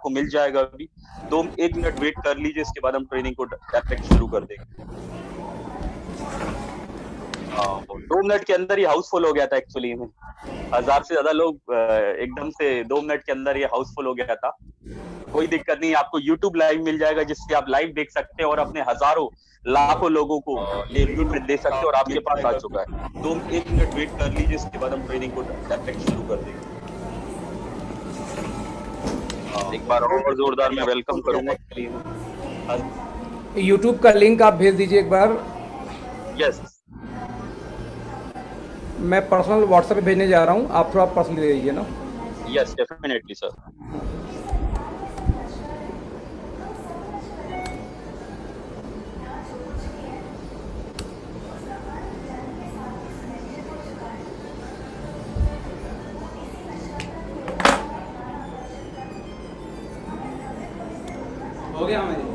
आपको मिल जाएगा अभी। 1 मिनट वेट कर लीजिए, इसके बाद हम ट्रेनिंग को डायरेक्ट शुरू कर देंगे। 2 मिनट के अंदर ये हाउसफुल हो गया था एक्चुअली में। 1000 से ज्यादा लोग एकदम से 2 मिनट के अंदर ये हाउसफुल हो गया था। कोई दिक्कत नहीं, आपको YouTube लाइव मिल जाएगा जिससे आप लाइव देख सकते हैं और अपने हजारों लाखों लोगों को लिंक दे सकते हैं और आपके पास आ चुका है। 1 मिनट वेट कर लीजिए, इसके बाद हम ट्रेनिंग को डायरेक्ट शुरू कर देंगे। एक बार और जोरदार मैं वेलकम करूंगा। यूट्यूब का लिंक आप भेज दीजिए एक बार। यस मैं पर्सनल व्हाट्सएप पे भेजने जा रहा हूँ, आप थोड़ा पर्सनली दे दीजिए ना। Yes definitely sir. हो गया हमें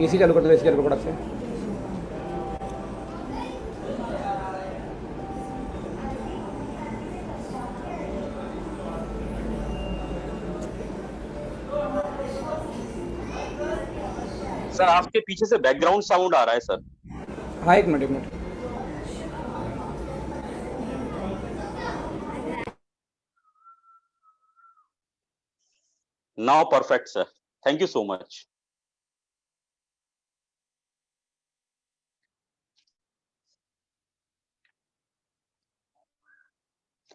एसी चालू कर दो, एसी चालू कड़ा से। सर आपके पीछे से बैकग्राउंड साउंड आ रहा है सर। हाँ एक मिनट एक minute. Now perfect sir, thank you so much.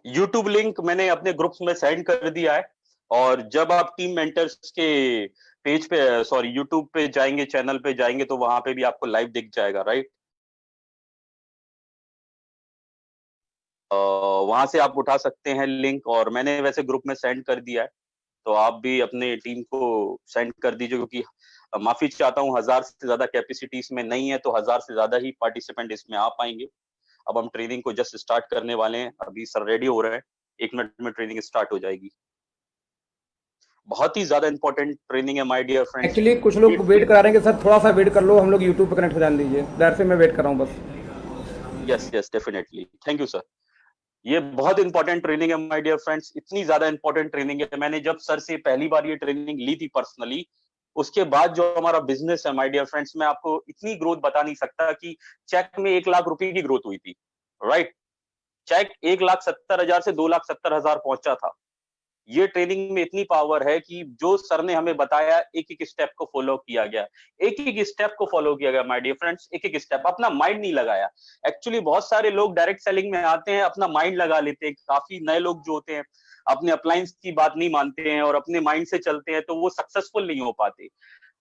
YouTube link मैंने अपने ग्रुप्स में सेंड कर दिया है, और जब आप टीम मेंटर्स के पेज पे सॉरी यूट्यूब पे जाएंगे, चैनल पे जाएंगे, तो वहां पे भी आपको लाइव दिख जाएगा, राइट। वहां से आप उठा सकते हैं लिंक, और मैंने वैसे ग्रुप में सेंड कर दिया है, तो आप भी अपने टीम को सेंड कर दीजिए, क्योंकि माफी चाहता हूँ 1000 से ज्यादा कैपेसिटी इसमें नहीं है, तो 1000 से ज्यादा ही पार्टिसिपेंट इसमें आ पाएंगे। अब हम ट्रेनिंग को जस्ट स्टार्ट करने वाले हैं, अभी सर रेडी हो रहे हैं, 1 मिनट में ट्रेनिंग स्टार्ट हो जाएगी। बहुत ही ज्यादा इंपॉर्टेंट ट्रेनिंग है माय डियर फ्रेंड्स। एक्चुअली कुछ लोग वेट करा रहे हैं कि सर थोड़ा सा वेट कर लो, हम लोग यूट्यूब पे कनेक्ट हो जाने दीजिए, दैट से मैं वेट कर रहा हूँ बस। Yes yes definitely, thank you sir. ये बहुत इंपॉर्टेंट ट्रेनिंग है माय डियर फ्रेंड्स, इतनी ज्यादा इंपॉर्टेंट ट्रेनिंग है। मैंने जब सर से पहली बार ये ट्रेनिंग ली थी पर्सनली, उसके बाद जो हमारा बिजनेस है माय डियर फ्रेंड्स, मैं आपको इतनी ग्रोथ बता नहीं सकता कि चेक में 1 लाख रुपए की ग्रोथ हुई थी, राइट। चेक 1,70,000 से 2,70,000 पहुंचा था। ये ट्रेनिंग में इतनी पावर है कि जो सर ने हमें बताया, एक एक स्टेप को फॉलो किया गया, एक एक स्टेप को फॉलो किया गया माय डियर फ्रेंड्स, एक एक स्टेप, अपना माइंड नहीं लगाया। एक्चुअली बहुत सारे लोग डायरेक्ट सेलिंग में आते हैं, अपना माइंड लगा लेते हैं। काफी नए लोग जो होते हैं अपने अप्लायंस की बात नहीं मानते हैं और अपने माइंड से चलते हैं, तो वो सक्सेसफुल नहीं हो पाते।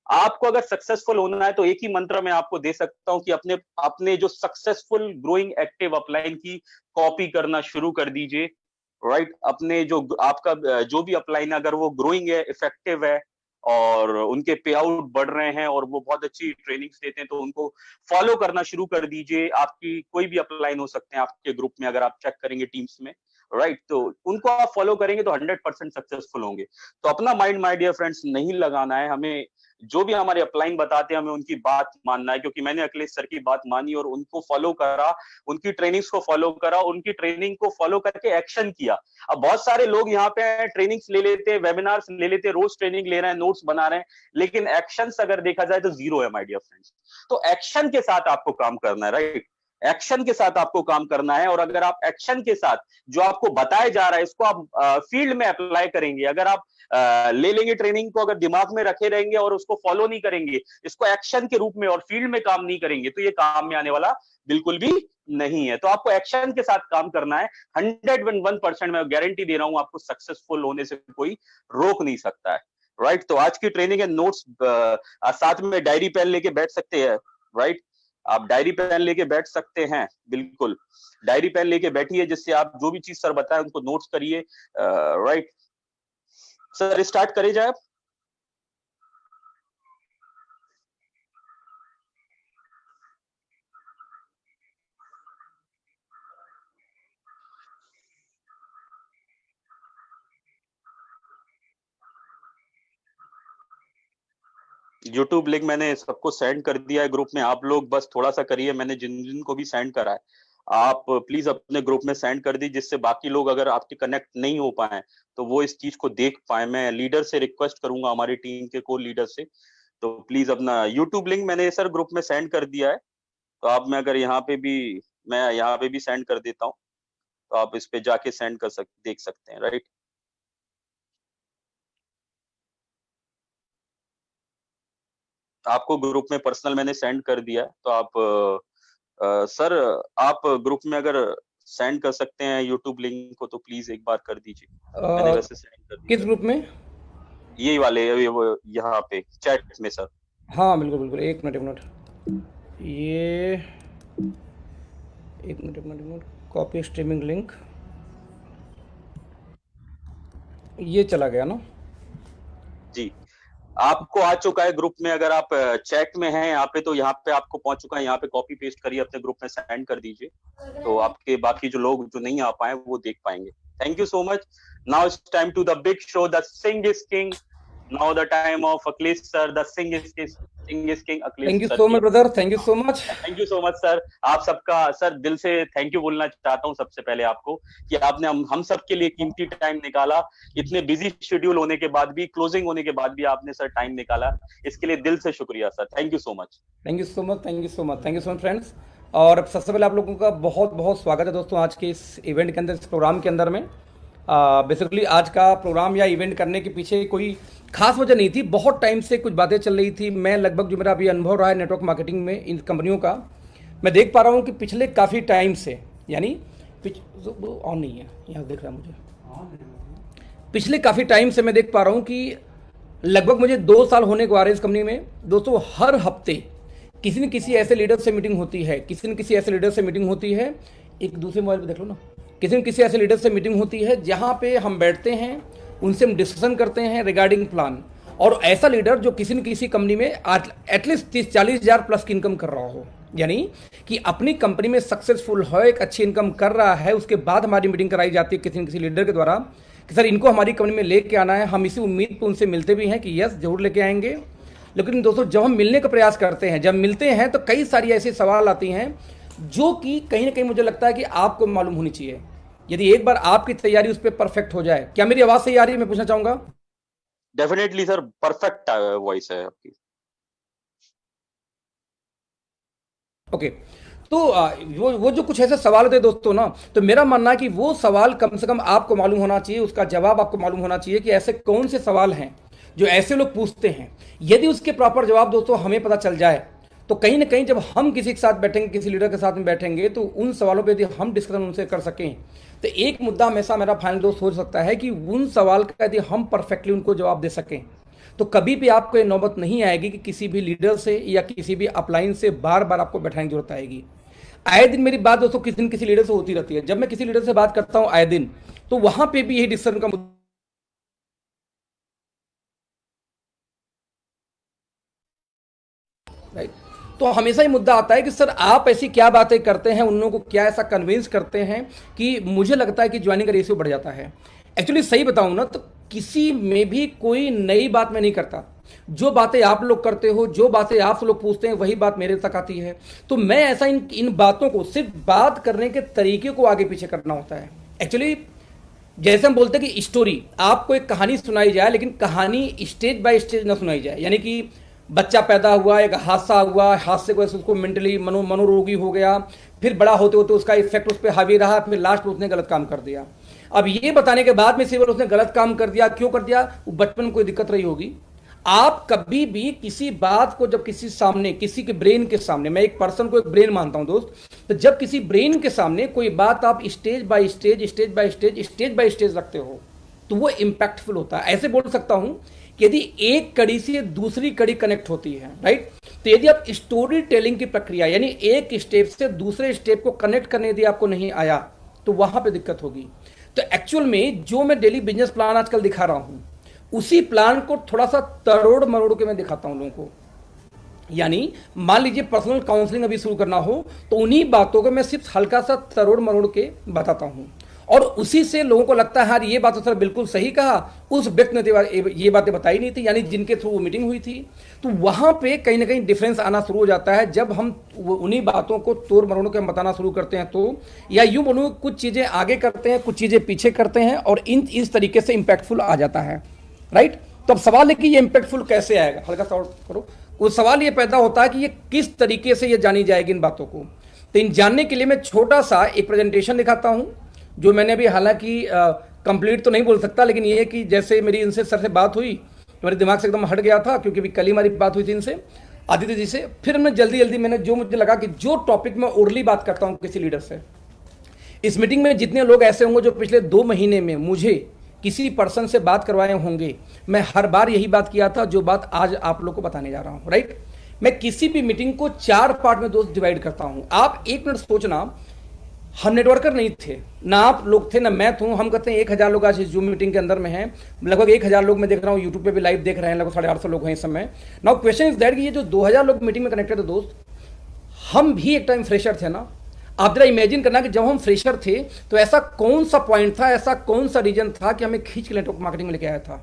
आपको अगर सक्सेसफुल होना है तो एक ही मंत्र मैं आपको दे सकता हूं कि अपने अपने जो सक्सेसफुल ग्रोइंग एक्टिव अपलाइन की कॉपी करना शुरू कर दीजिए, राइट। अपने जो आपका जो भी अपलाइन है, अगर वो ग्रोइंग है, इफेक्टिव है, और उनके पे आउट बढ़ रहे हैं, और वो बहुत अच्छी ट्रेनिंग्स देते हैं, तो उनको फॉलो करना शुरू कर दीजिए। आपकी कोई भी अपलाइन हो सकते हैं आपके ग्रुप में, अगर आप चेक करेंगे टीम्स में, राइट, तो उनको आप फॉलो करेंगे तो 100% सक्सेसफुल होंगे। तो अपना माइंड माय डियर फ्रेंड्स नहीं लगाना है हमें। जो भी हमारे अपलाइन बताते हैं हमें उनकी बात मानना है, क्योंकि मैंने अखिलेश सर की बात मानी और उनको फॉलो करा, उनकी ट्रेनिंग्स को फॉलो करा, उनकी ट्रेनिंग को फॉलो करके एक्शन किया। अब बहुत सारे लोग यहाँ पे ट्रेनिंग्स ले लेते हैं, वेबिनार्स ले लेते हैं, रोज ट्रेनिंग ले रहे हैं, नोट्स बना रहे हैं, लेकिन एक्शंस अगर देखा जाए तो जीरो है माय डियर फ्रेंड्स। तो एक्शन के साथ आपको काम करना है, राइट। एक्शन के साथ आपको काम करना है, और अगर आप एक्शन के साथ जो आपको बताया जा रहा है इसको आप फील्ड में अप्लाई करेंगे, अगर आप ले लेंगे ट्रेनिंग को, अगर दिमाग में रखे रहेंगे और उसको फॉलो नहीं करेंगे, इसको एक्शन के रूप में और फील्ड में काम नहीं करेंगे, तो ये काम में आने वाला बिल्कुल भी नहीं है। तो आपको एक्शन के साथ काम करना है। 101% मैं गारंटी दे रहा हूं, आपको सक्सेसफुल होने से कोई रोक नहीं सकता है, राइट। तो आज की ट्रेनिंग है, नोट्स साथ में डायरी पेन लेके बैठ सकते हैं, राइट। आप डायरी पेन लेके बैठ सकते हैं, बिल्कुल डायरी पेन लेके बैठिए, जिससे आप जो भी चीज सर बताए उनको नोट्स करिए, राइट। सर स्टार्ट करे जाए आप। यूट्यूब लिंक मैंने सबको सेंड कर दिया है ग्रुप में, आप लोग बस थोड़ा सा करिए, मैंने जिन जिन को भी सेंड करा है आप प्लीज अपने ग्रुप में सेंड कर दी, जिससे बाकी लोग अगर आपके कनेक्ट नहीं हो पाए तो वो इस चीज को देख पाए। मैं लीडर से रिक्वेस्ट करूंगा, हमारी टीम के को लीडर से, तो प्लीज अपना यूट्यूब लिंक मैंने सर ग्रुप में सेंड कर दिया है। तो आप मैं अगर यहाँ पे भी मैं यहाँ पे भी सेंड कर देता हूँ, तो आप इस पे जाके सेंड कर देख सकते हैं, राइट। आपको ग्रुप में पर्सनल मैंने सेंड कर दिया है, तो आप सर आप ग्रुप में अगर सेंड कर सकते हैं यूट्यूब लिंक को तो प्लीज एक बार कर दीजिए। मैंने वैसे सेंड कर किस दिया ग्रुप में? यही वाले यहाँ पे चैट में सर। हाँ बिल्कुल बिल्कुल, एक मिनट एक मिनट, ये एक मिनट कॉपी स्ट्रीमिंग लिंक, ये चला गया ना? जी, आपको आ चुका है ग्रुप में। अगर आप चैट में हैं यहाँ पे तो यहाँ पे आपको पहुंच चुका है। यहाँ पे कॉपी पेस्ट करिए, अपने ग्रुप में सेंड कर दीजिए, तो आपके बाकी जो लोग जो नहीं आ पाए वो देख पाएंगे। Thank you so much. Now it's time to the big show, the sing is king. Now the time of Akhilesh sir, the sing is king Akhilesh thank you sir so की। Much brother, thank you so much. Thank you so much sir. आप सबका sir दिल से thank you बोलना चाहता हूँ सबसे पहले आपको, कि आपने हम सब के लिए कीमती टाइम निकाला। इतने बिजी शेड्यूल होने के बाद भी, क्लोजिंग होने के बाद भी आपने सर टाइम निकाला, इसके लिए दिल से शुक्रिया sir. Thank you so much. Thank you so much, thank you so much, thank you so much friends. और सबसे पहले आप लोगों का बहुत बहुत स्वागत है दोस्तों आज के इस इवेंट के अंदर, इस प्रोग्राम के अंदर में। बेसिकली आज का प्रोग्राम या इवेंट करने के पीछे कोई खास वजह नहीं थी। बहुत टाइम से कुछ बातें चल रही थी। मैं लगभग जो मेरा अभी अनुभव रहा है नेटवर्क मार्केटिंग में इन कंपनियों का, मैं देख पा रहा हूँ कि पिछले काफ़ी टाइम से, यानी ऑन नहीं है यहाँ देख रहा है मुझे, पिछले काफ़ी टाइम से मैं देख पा रहा हूँ कि लगभग मुझे 2 साल होने को आ रहे हैं इस कंपनी में दोस्तों। हर हफ्ते किसी न किसी ऐसे लीडर से मीटिंग होती है, किसी न किसी ऐसे लीडर से मीटिंग होती है। एक दूसरे मोबाइल पे देख लो ना, किसी न किसी ऐसे लीडर से मीटिंग होती है जहाँ पे हम बैठते हैं, उनसे हम डिस्कशन करते हैं रिगार्डिंग प्लान। और ऐसा लीडर जो किसी न किसी कंपनी में एटलीस्ट 30-40 हज़ार प्लस की इनकम कर रहा हो, यानी कि अपनी कंपनी में सक्सेसफुल हो, एक अच्छी इनकम कर रहा है, उसके बाद हमारी मीटिंग कराई जाती है किसी न किसी लीडर के द्वारा कि सर इनको हमारी कंपनी में लेके आना है। हम इसी उम्मीद पर उनसे मिलते भी हैं कि यस जरूर लेके आएंगे। लेकिन दोस्तों जब हम मिलने का प्रयास करते हैं, जब मिलते हैं तो कई सारी ऐसी सवाल आती हैं जो कि कहीं ना कहीं मुझे लगता है कि आपको मालूम होनी चाहिए। यदि एक बार आपकी तैयारी उस पर परफेक्ट हो जाए, क्या मेरी आवाज़ सही आ रही है? मैं पूछना चाहूँगा। डेफिनेटली सर, परफेक्ट वॉइस है आपकी। ओके, तो वो जो कुछ ऐसे सवाल होते हैं दोस्तों ना, तो मेरा मानना है कि वो सवाल कम से कम आपको मालूम होना चाहिए, उसका जवाब आपको मालूम होना चाहिए कि ऐसे कौन से सवाल हैं जो ऐसे लोग पूछते हैं। यदि उसके प्रॉपर जवाब दोस्तों हमें पता चल जाए तो कहीं ना कहीं जब हम किसी के साथ बैठेंगे, किसी लीडर के साथ में बैठेंगे, तो उन सवालों पे यदि हम डिस्कशन उनसे कर सकें तो एक मुद्दा हमेशा मेरा फाइनल दोस्त हो सकता है कि उन सवाल का यदि हम परफेक्टली उनको जवाब दे सकें तो कभी भी आपको ये नौबत नहीं आएगी कि किसी भी लीडर से या किसी भी अपलाइन से बार बार आपको बैठाने की जरूरत आएगी। आए दिन मेरी बात दोस्तों किसी न किसी लीडर से होती रहती है। जब मैं किसी लीडर से बात करता हूं आए दिन, तो वहां पे भी यही डिस्कशन का मुद्दा, राइट। तो हमेशा ही मुद्दा आता है कि सर आप ऐसी क्या बातें करते हैं, उन लोगों को क्या ऐसा कन्विंस करते हैं कि मुझे लगता है कि ज्वाइनिंग का रेशियो बढ़ जाता है। एक्चुअली सही बताऊं ना तो किसी में भी कोई नई बात मैं नहीं करता। जो बातें आप लोग करते हो, जो बातें आप लोग पूछते हैं, वही बात मेरे तक आती है। तो मैं ऐसा इन बातों को, सिर्फ बात करने के तरीके को आगे पीछे करना होता है। एक्चुअली जैसे हम बोलते हैं कि स्टोरी, आपको एक कहानी सुनाई जाए लेकिन कहानी स्टेज बाय स्टेज ना सुनाई जाए। यानी कि बच्चा पैदा हुआ, एक हादसा हुआ, हादसे को उसको मेंटली मनोरोगी हो गया, फिर बड़ा होते होते उसका इफेक्ट उस पर हावी रहा, फिर लास्ट में उसने गलत काम कर दिया। अब ये बताने के बाद में सिर्फ उसने गलत काम कर दिया, क्यों कर दिया, वो बचपन में कोई दिक्कत रही होगी। आप कभी भी किसी बात को जब किसी सामने, किसी के ब्रेन के सामने, मैं एक पर्सन को एक ब्रेन मानता हूं दोस्त, तो जब किसी ब्रेन के सामने कोई बात आप stage by stage, stage by stage, stage by stage रखते हो तो वो इंपैक्टफुल होता है। ऐसे बोल सकता हूं कि यदि एक कड़ी से दूसरी कड़ी कनेक्ट होती है, राइट, तो यदि आप स्टोरी टेलिंग की प्रक्रिया, यानी एक स्टेप से दूसरे स्टेप को कनेक्ट करने यदि आपको नहीं आया तो वहां पे दिक्कत होगी। तो एक्चुअल में जो मैं डेली बिजनेस प्लान आजकल दिखा रहा हूं, उसी प्लान को थोड़ा सा तरोड़ मरोड़ के मैं दिखाता हूं लोगों को। यानी मान लीजिए पर्सनल काउंसलिंग अभी शुरू करना हो तो उन्हीं बातों को मैं सिर्फ हल्का सा तरोड़ मरोड़ के बताता हूं। और उसी से लोगों को लगता है यार ये बात तो सर बिल्कुल सही कहा, उस व्यक्ति ने ये बातें बताई नहीं थी, यानी जिनके थ्रू वो मीटिंग हुई थी। तो वहां पे कहीं ना कहीं डिफरेंस आना शुरू हो जाता है जब हम उन्हीं बातों को तोड़ मरोड़ के हम बताना शुरू करते हैं, तो या यूं बोलूं कुछ चीजें आगे करते हैं, कुछ चीजें पीछे करते हैं, और इस तरीके से इंपैक्टफुल आ जाता है, राइट। तो अब सवाल है कि ये इंपैक्टफुल कैसे आएगा, हल्का सा और करो। वो सवाल ये पैदा होता है कि ये किस तरीके से ये जानी जाएगी इन बातों को। तो इन जानने के लिए मैं छोटा सा एक प्रेजेंटेशन दिखाता हूं, जो मैंने अभी हालांकि कंप्लीट तो नहीं बोल सकता, लेकिन ये है कि जैसे मेरी इनसे सर से बात हुई तो मेरे दिमाग से एकदम हट गया था, क्योंकि अभी कल ही हमारी बात हुई थी इनसे, आदित्य जी से। फिर मैं जल्दी जल्दी मैंने जो मुझे लगा कि जो टॉपिक में ओरली बात करता हूँ किसी लीडर से, इस मीटिंग में जितने लोग ऐसे होंगे जो पिछले 2 महीने में मुझे किसी पर्सन से बात करवाए होंगे, मैं हर बार यही बात किया था जो बात आज आप लोग को बताने जा रहा हूं, राइट। मैं किसी भी मीटिंग को 4 पार्ट में दोस्त डिवाइड करता हूं। आप 1 मिनट सोचना, हम नेटवर्कर नहीं थे, ना आप लोग थे ना मैं हूं। हम कहते हैं 1000 लोग आज इस जूम मीटिंग के अंदर में हैं, लगभग 1000 लोग मैं देख रहा हूं, यूट्यूब पे भी लाइव देख रहे हैं, लगभग 850 लोग हैं इस समय। नाउ क्वेश्चन इज दैट कि ये जो 2000 लोग मीटिंग में कनेक्टेड है दोस्त, हम भी एक टाइम फ्रेशर थे ना। आप जरा इमेजिन करना कि जब हम फ्रेशर थे तो ऐसा कौन सा पॉइंट था, ऐसा कौन सा रीजन था कि हमें खींच के नेटवर्क मार्केटिंग में लेके आया था।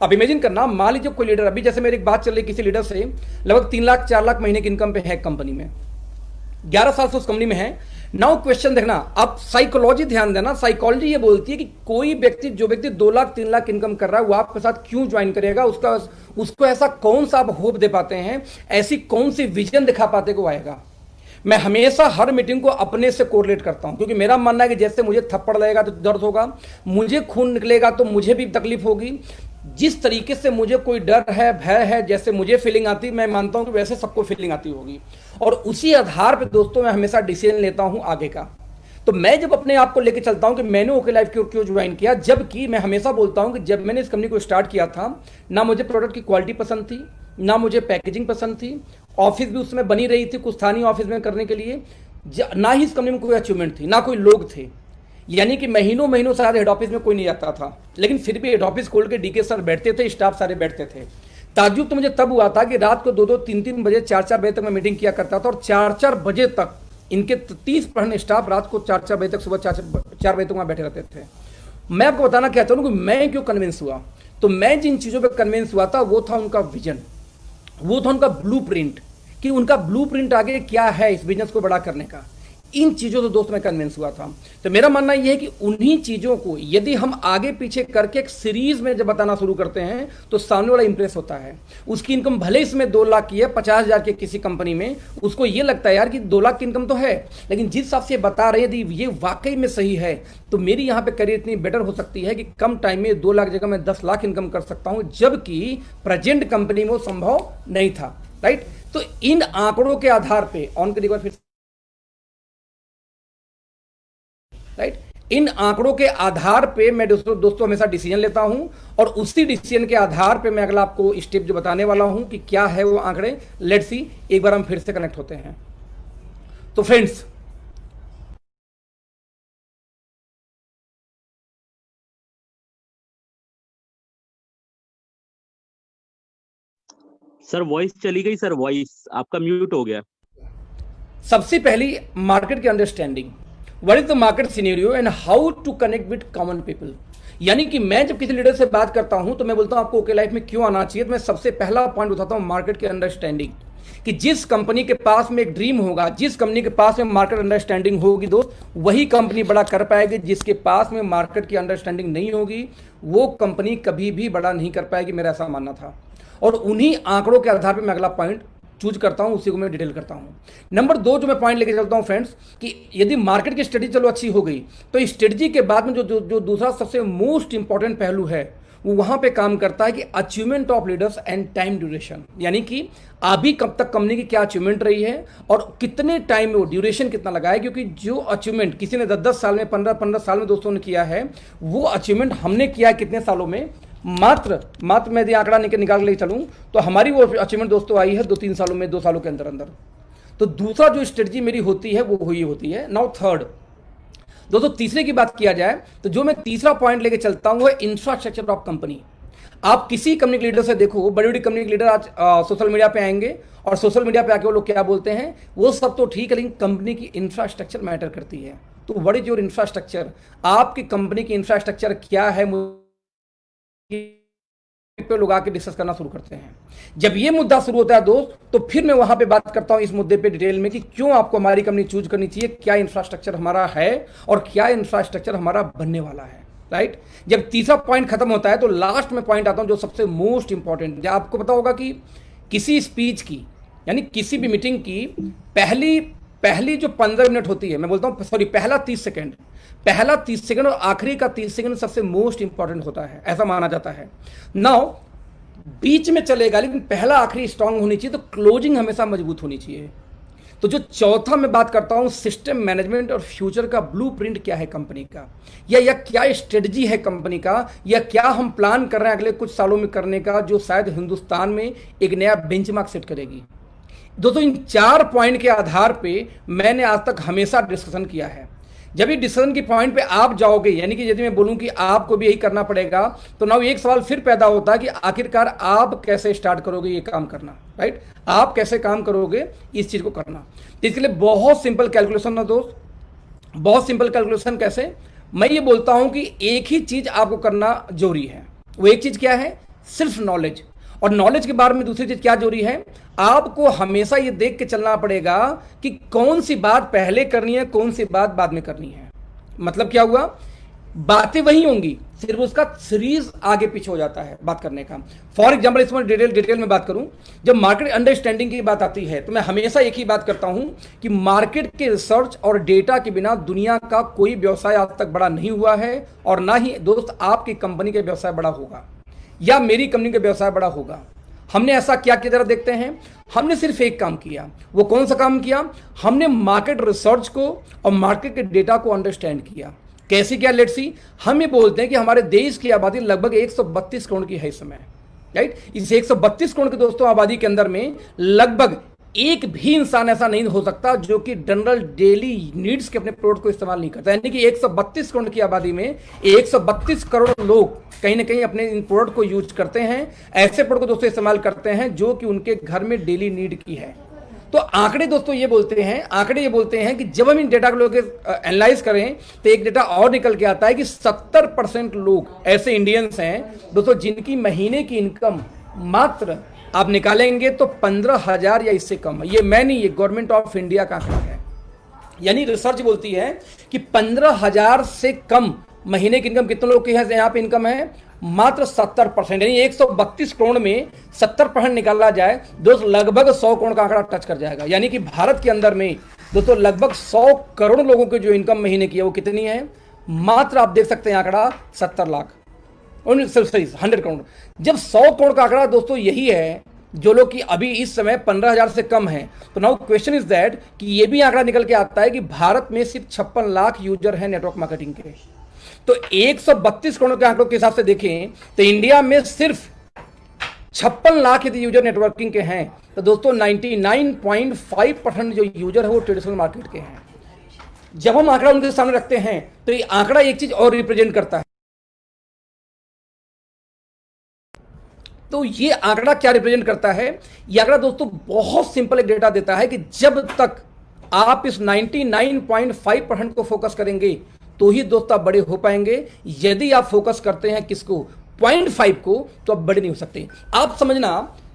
अब इमेजिन करना, मान लीजिए कोई लीडर, अभी जैसे मेरी एक बात चल रही किसी लीडर से, लगभग 3 लाख 4 लाख महीने की इनकम पे है कंपनी में, 11 साल से उस कंपनी में है। नाउ क्वेश्चन देखना, अब साइकोलॉजी ध्यान देना, साइकोलॉजी ये बोलती है कि कोई व्यक्ति, जो व्यक्ति 2 लाख 3 लाख इनकम कर रहा है, वो आपके साथ क्यों ज्वाइन करेगा, उसको ऐसा कौन सा आप होप दे पाते हैं, ऐसी कौन सी विजन दिखा पाते को आएगा। मैं हमेशा हर मीटिंग को अपने से कोरिलेट करता हूं, क्योंकि मेरा मानना है कि जैसे मुझे थप्पड़ लगेगा तो दर्द होगा, मुझे खून निकलेगा तो मुझे भी तकलीफ होगी। जिस तरीके से मुझे कोई डर है, भय है, जैसे मुझे फीलिंग आती, मैं मानता हूं कि वैसे सबको फीलिंग आती होगी। और उसी आधार पर दोस्तों मैं हमेशा डिसीजन लेता हूं आगे का। तो मैं जब अपने आप को लेकर चलता हूं कि मैंने ओके लाइफ क्यों ज्वाइन किया, जबकि मैं हमेशा बोलता हूं कि जब मैंने इस कंपनी को स्टार्ट किया था, ना मुझे प्रोडक्ट की क्वालिटी पसंद थी, ना मुझे पैकेजिंग पसंद थी, ऑफिस भी उसमें बनी रही थी कुछ स्थानीय ऑफिस में करने के लिए, ना ही इस कंपनी में कोई अचीवमेंट थी, ना कोई लोग थे, यानी कि महीनों महीनों शायद हेड ऑफिस में कोई नहीं आता था, लेकिन फिर भी हेड ऑफिस खोल के डीके सर बैठते थे, स्टाफ सारे बैठते थे। ताज्जुब तो मुझे तब हुआ था कि रात को 2-2, 3-3 बजे, 4-4 बजे तक मैं मीटिंग किया करता था, और 4-4 बजे तक इनके 30% स्टाफ रात को 4-4 बजे तक, सुबह 4 बजे तक वहां बैठे रहते थे। मैं आपको बताना चाहता हूं कि मैं क्यों कन्विंस हुआ। तो मैं जिन चीजों पर कन्विंस हुआ था वो था उनका विजन, वो था उनका ब्लूप्रिंट, कि उनका ब्लूप्रिंट आगे क्या है इस बिजनेस को बड़ा करने का। इन चीजों से दोस्त मैं कन्विंस हुआ था। तो मेरा मानना यह है कि उन्हीं चीजों को यदि हम आगे पीछे करके एक सीरीज में जब बताना शुरू करते हैं तो सामने वाला इंप्रेस होता है। उसकी इनकम भले इसमें 2 लाख की है, 50,000 की किसी कंपनी में, उसको यह लगता है यार कि 2 लाख की इनकम तो है, लेकिन जिस हिसाब से बता रहे यदि ये वाकई में सही है तो मेरी यहाँ पे करियर इतनी बेटर हो सकती है कि कम टाइम में 2 लाख जगह मैं 10 लाख इनकम कर सकता हूं, जबकि प्रेजेंट कंपनी में वो संभव नहीं था, राइट। तो इन आंकड़ों के आधार पे ऑन करिए एक बार फिर, राइट। इन आंकड़ों के आधार पे मैं दोस्तों हमेशा डिसीजन लेता हूं, और उसी डिसीजन के आधार पे मैं अगला आपको स्टेप जो बताने वाला हूं कि क्या है वो आंकड़े। लेट्स सी, एक बार हम फिर से कनेक्ट होते हैं। तो फ्रेंड्स, सर वॉइस चली गई, सर वॉइस आपका म्यूट हो गया। सबसे पहली मार्केट की understanding, what is the market scenario and how to connect with common people. यानी कि मैं जब किसी लीडर से बात करता हूं तो मैं बोलता हूं आपको ओके लाइफ में क्यों आना चाहिए, तो मैं सबसे पहला पॉइंट उठाता हूं मार्केट की अंडरस्टैंडिंग, कि जिस कंपनी के पास में एक ड्रीम होगा, जिस कंपनी के पास में मार्केट अंडरस्टैंडिंग होगी दोस्त, वही कंपनी बड़ा कर पाएगी। जिसके पास में मार्केट की अंडरस्टैंडिंग नहीं होगी वो कंपनी कभी भी बड़ा नहीं कर पाएगी, मेरा ऐसा मानना था। और उन्हीं आंकड़ों के आधार पर मैं अगला पॉइंट चूज करता हूं, उसी को मैं डिटेल करता हूं। नंबर 2 जो मैं पॉइंट लेके चलता हूं फ्रेंड्स, कि यदि मार्केट की स्ट्रेटजी चलो अच्छी हो गई, तो स्ट्रेटजी के बाद में जो दूसरा सबसे मोस्ट इंपॉर्टेंट पहलू है वो वहां पे काम करता है कि achievement of leaders and time duration, यानी कि अभी कब तक कंपनी की क्या अचीवमेंट रही है और कितने टाइम में वो ड्यूरेशन कितना लगा है। क्योंकि जो अचीवमेंट किसी ने 10-10 साल में, 15-15 साल में दोस्तों ने किया है, वो अचीवमेंट हमने किया है कितने सालों में, मात्र मैं यदि आंकड़ा निकाल ले चलूं तो हमारी वो अचीवमेंट दोस्तों आई है 2-3 सालों में, 2 सालों के अंदर अंदर। तो दूसरा जो स्ट्रेटजी मेरी होती है वो हुई होती है। नाउ थर्ड दोस्तों, तीसरे की बात किया जाए तो जो मैं तीसरा पॉइंट लेके चलता हूं वो है इंफ्रास्ट्रक्चर ऑफ कंपनी। आप किसी कंपनी के लीडर से देखो, बड़ी बड़ी कंपनी के लीडर आज सोशल मीडिया पे आएंगे और सोशल मीडिया पे आके वो लोग क्या बोलते हैं, वो सब तो ठीक है लेकिन कंपनी की इंफ्रास्ट्रक्चर मैटर करती है। तो व्हाट इज योर इंफ्रास्ट्रक्चर, आपकी कंपनी की इंफ्रास्ट्रक्चर क्या है, पे लोग आके डिस्कस करना शुरू करते हैं। जब ये मुद्दा शुरू होता है दोस्त, तो फिर मैं वहां पे बात करता हूं इस मुद्दे पे डिटेल में कि क्यों आपको हमारी कंपनी चूज करनी चाहिए, क्या इंफ्रास्ट्रक्चर हमारा है और क्या इंफ्रास्ट्रक्चर हमारा बनने वाला है, राइट। जब तीसरा पॉइंट खत्म होता है तो लास्ट में पॉइंट आता हूं जो सबसे मोस्ट इंपॉर्टेंट। आपको पता होगा कि किसी स्पीच की, यानी किसी भी मीटिंग की पहली जो 15 मिनट होती है, मैं बोलता हूं सॉरी, पहला 30 सेकंड और आखिरी का 30 सेकंड सबसे मोस्ट इंपॉर्टेंट होता है, ऐसा माना जाता है। नाउ बीच में चलेगा लेकिन पहला आखिरी स्ट्रांग होनी चाहिए, तो क्लोजिंग हमेशा मजबूत होनी चाहिए। तो जो चौथा मैं बात करता हूं, सिस्टम मैनेजमेंट और फ्यूचर का ब्लूप्रिंट क्या है कंपनी का, या क्या स्ट्रेटजी है कंपनी का, या क्या हम प्लान कर रहे हैं अगले कुछ सालों में करने का, जो शायद हिंदुस्तान में एक नया बेंचमार्क सेट करेगी। दोस्तों इन 4 पॉइंट के आधार पे मैंने आज तक हमेशा डिस्कशन किया है। जब ये डिसीजन की पॉइंट पे आप जाओगे, यानी कि यदि मैं बोलूं कि आपको भी यही करना पड़ेगा, तो नाउ एक सवाल फिर पैदा होता है कि आखिरकार आप कैसे स्टार्ट करोगे ये काम करना, राइट। आप कैसे काम करोगे इस चीज को करना। तो इसके लिए बहुत सिंपल कैलकुलेशन ना दोस्त, बहुत सिंपल कैलकुलेशन। कैसे? मैं ये बोलता हूं कि एक ही चीज आपको करना जरूरी है। वो एक चीज क्या है? सिर्फ नॉलेज। और नॉलेज के बारे में दूसरी चीज क्या जरूरी है? आपको हमेशा ये देख के चलना पड़ेगा कि कौन सी बात पहले करनी है, कौन सी बात बाद में करनी है। मतलब क्या हुआ? बातें वही होंगी, सिर्फ उसका सीरीज आगे पीछे हो जाता है बात करने का। फॉर एग्जाम्पल इसमें डिटेल में बात करूं, जब मार्केट अंडरस्टैंडिंग की बात आती है तो मैं हमेशा एक ही बात करता हूं कि मार्केट के रिसर्च और डेटा के बिना दुनिया का कोई व्यवसाय आज तक बड़ा नहीं हुआ है, और ना ही दोस्त आपकी कंपनी का व्यवसाय बड़ा होगा या मेरी कंपनी का व्यवसाय बड़ा होगा। हमने ऐसा क्या किया जरा देखते हैं। हमने सिर्फ एक काम किया। वो कौन सा काम किया? हमने मार्केट रिसर्च को और मार्केट के डेटा को अंडरस्टैंड किया। कैसे किया? Let's see. हम ये बोलते हैं कि हमारे देश की आबादी लगभग 132 करोड़ की है इस समय, राइट। इस 132 करोड़ के दोस्तों आबादी के अंदर में लगभग एक भी इंसान ऐसा नहीं हो सकता जो कि जनरल डेली नीड्स के अपने प्रोडक्ट को इस्तेमाल नहीं करता। यानी कि 132 करोड़ की आबादी में 132 करोड़ लोग कहीं ना कहीं अपने इन प्रोडक्ट को यूज करते हैं, ऐसे प्रोडक्ट को दोस्तों इस्तेमाल करते हैं जो कि उनके घर में डेली नीड की है। तो आंकड़े दोस्तों ये बोलते हैं कि जब हम इन डेटा को लोग एनालाइज करें तो एक डेटा और निकल के आता है कि 70% लोग ऐसे इंडियंस हैं दोस्तों जिनकी महीने की इनकम मात्र आप निकालेंगे तो 15,000 या इससे कम है। ये मैं नहीं, ये गवर्नमेंट ऑफ इंडिया का आंकड़ा है। यानी रिसर्च बोलती है कि 15,000 से कम महीने की इनकम कितने लोग की है यहाँ पे इनकम है? मात्र 70%। यानी 132 करोड़ में 70% निकाला जाए दोस्तों लगभग 100 करोड़ का आंकड़ा टच कर जाएगा। यानी कि भारत के अंदर में दोस्तों लगभग 100 करोड़ लोगों की जो इनकम महीने की है वो कितनी है? मात्र आप देख सकते हैं आंकड़ा 70 लाख, 100 करोड़। जब 100 करोड़ का आंकड़ा दोस्तों यही है जो लोग कि अभी इस समय 15,000 से कम है, तो नाउ क्वेश्चन इज दैट कि ये भी आंकड़ा निकल के आता है कि भारत में सिर्फ 56 लाख यूजर हैं नेटवर्क मार्केटिंग के। तो 132 करोड़ के आंकड़ों के हिसाब से देखें तो इंडिया में सिर्फ 56 लाख यदि यूजर नेटवर्किंग के हैं तो दोस्तों 99.5% जो यूजर है वो ट्रेडिशनल मार्केट के हैं। जब हम आंकड़ा उनके सामने रखते हैं तो ये आंकड़ा एक चीज और रिप्रेजेंट करता है। तो ये आंकड़ा क्या रिप्रेजेंट करता है? ये आंकड़ा दोस्तों बहुत सिंपल एक डेटा देता है कि जब तक आप इस 99.5% को फोकस करेंगे तो ही दोस्तों आप बड़े हो पाएंगे। यदि आप फोकस करते हैं किसको? 0.5 को, तो आप बड़े नहीं हो सकते। आप समझना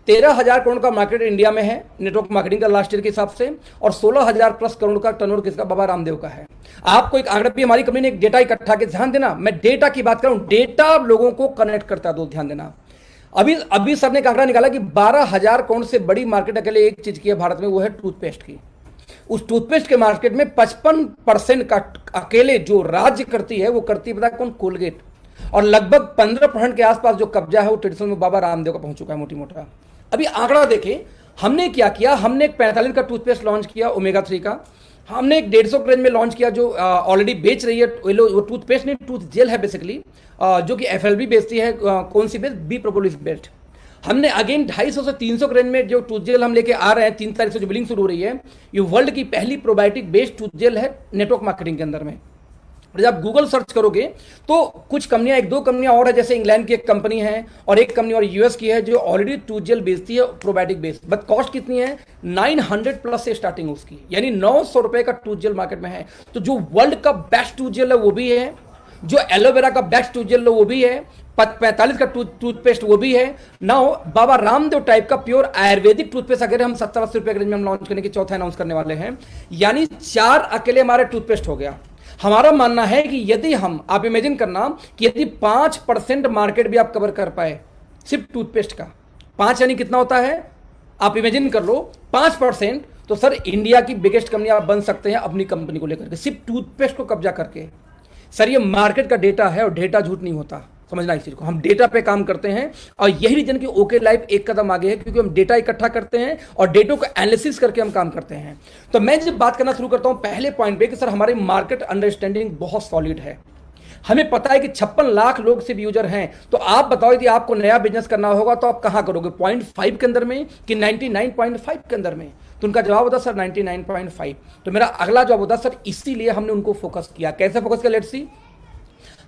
13,000 करोड़ का मार्केट इंडिया में है नेटवर्क मार्केटिंग का लास्ट ईयर के हिसाब से, और 16,000 प्लस करोड़ का टर्नओवर किसका? बाबा रामदेव का है। आपको एक आंकड़ा भी हमारी कंपनी ने एक डेटा इकट्ठा के, ध्यान देना मैं डेटा की बात कर रहा हूं, डेटा लोगों को कनेक्ट करता है दोस्त, ध्यान देना। अभी सर ने एक आंकड़ा निकाला कि 12,000 करोड़ से बड़ी मार्केट अकेले एक चीज की है भारत में, वो है टूथपेस्ट की। उस टूथपेस्ट के मार्केट में 55% का अकेले जो राज्य करती है वो करती है पता कौन? कोलगेट। और लगभग 15% के आसपास जो कब्जा है वो ट्रेडिशनल में बाबा रामदेव का पहुंच चुका है मोटी मोटा। अभी आंकड़ा देखें, हमने क्या किया? हमने एक 45 का टूथपेस्ट लॉन्च किया ओमेगा 3 का। हमने एक 150 रेंज में लॉन्च किया जो ऑलरेडी बेच रही है। वो टूथपेस्ट नहीं, टूथ जेल है बेसिकली, जो कि FLB बेचती है। कौन सी बेस्ट? B propolis best. हमने अगेन 250 से 300 रेंज में जो टूथ जेल हम लेके आ रहे हैं, 3 तारीख से जो बिलिंग शुरू हो रही है, ये वर्ल्ड की पहली प्रोबायोटिक बेस्ड टूथ जेल है नेटवर्क मार्केटिंग के अंदर में। और जब गूगल सर्च करोगे तो कुछ कंपनियां, एक दो कंपनियां और है, जैसे इंग्लैंड की एक कंपनी है और एक कंपनी और यूएस की है जो ऑलरेडी टूथ जेल बेचती है प्रोबायोटिक बेस्ड, बट कॉस्ट कितनी है 900 प्लस से स्टार्टिंग उसकी, यानी 900 रुपए का टूथ जेल मार्केट में है। तो जो वर्ल्ड का बेस्ट टूथ जेल है वो भी है, जो एलोवेरा का बेस्ट टूथ जेल है वो भी है, 45 का टूथपेस्ट वो भी है। नाउ बाबा रामदेव टाइप का प्योर आयुर्वेदिक टूथपेस्ट अगर हम 70-80 रुपए के रेंज में हम लॉन्च करने की चौथा अनाउंस करने वाले हैं, यानी 4 अकेले हमारे टूथपेस्ट हो गया। हमारा मानना है कि यदि हम, आप इमेजिन करना कि यदि 5% मार्केट भी आप कवर कर पाए सिर्फ टूथपेस्ट का, 5 यानी कितना होता है आप इमेजिन कर लो, 5%, तो सर इंडिया की बिगेस्ट कंपनी आप बन सकते हैं अपनी कंपनी को लेकर के, सिर्फ टूथपेस्ट को कब्जा करके। सर ये मार्केट का डेटा है और डेटा झूठ नहीं होता, समझना इस चीज को। हम डेटा पे काम करते हैं और यही रीजन कि ओके लाइफ एक कदम आगे है, क्योंकि हम डेटा इकट्ठा करते हैं और डेटा को एनालिसिस करके हम काम करते हैं। तो मैं जब बात करना शुरू करता हूं पहले पॉइंट पे कि सर हमारी मार्केट अंडरस्टैंडिंग बहुत सॉलिड है, हमें पता है कि 56 लाख लोग सिर्फ यूजर हैं। तो आप बताओ यदि आपको नया बिजनेस करना होगा तो आप कहां करोगे, 0.5 के अंदर में कि 99.5 के अंदर में? तो उनका जवाब होता सर 99.5। तो मेरा अगला जवाब होता सर इसीलिए हमने उनको फोकस किया। कैसे फोकस किया, लेट्स सी।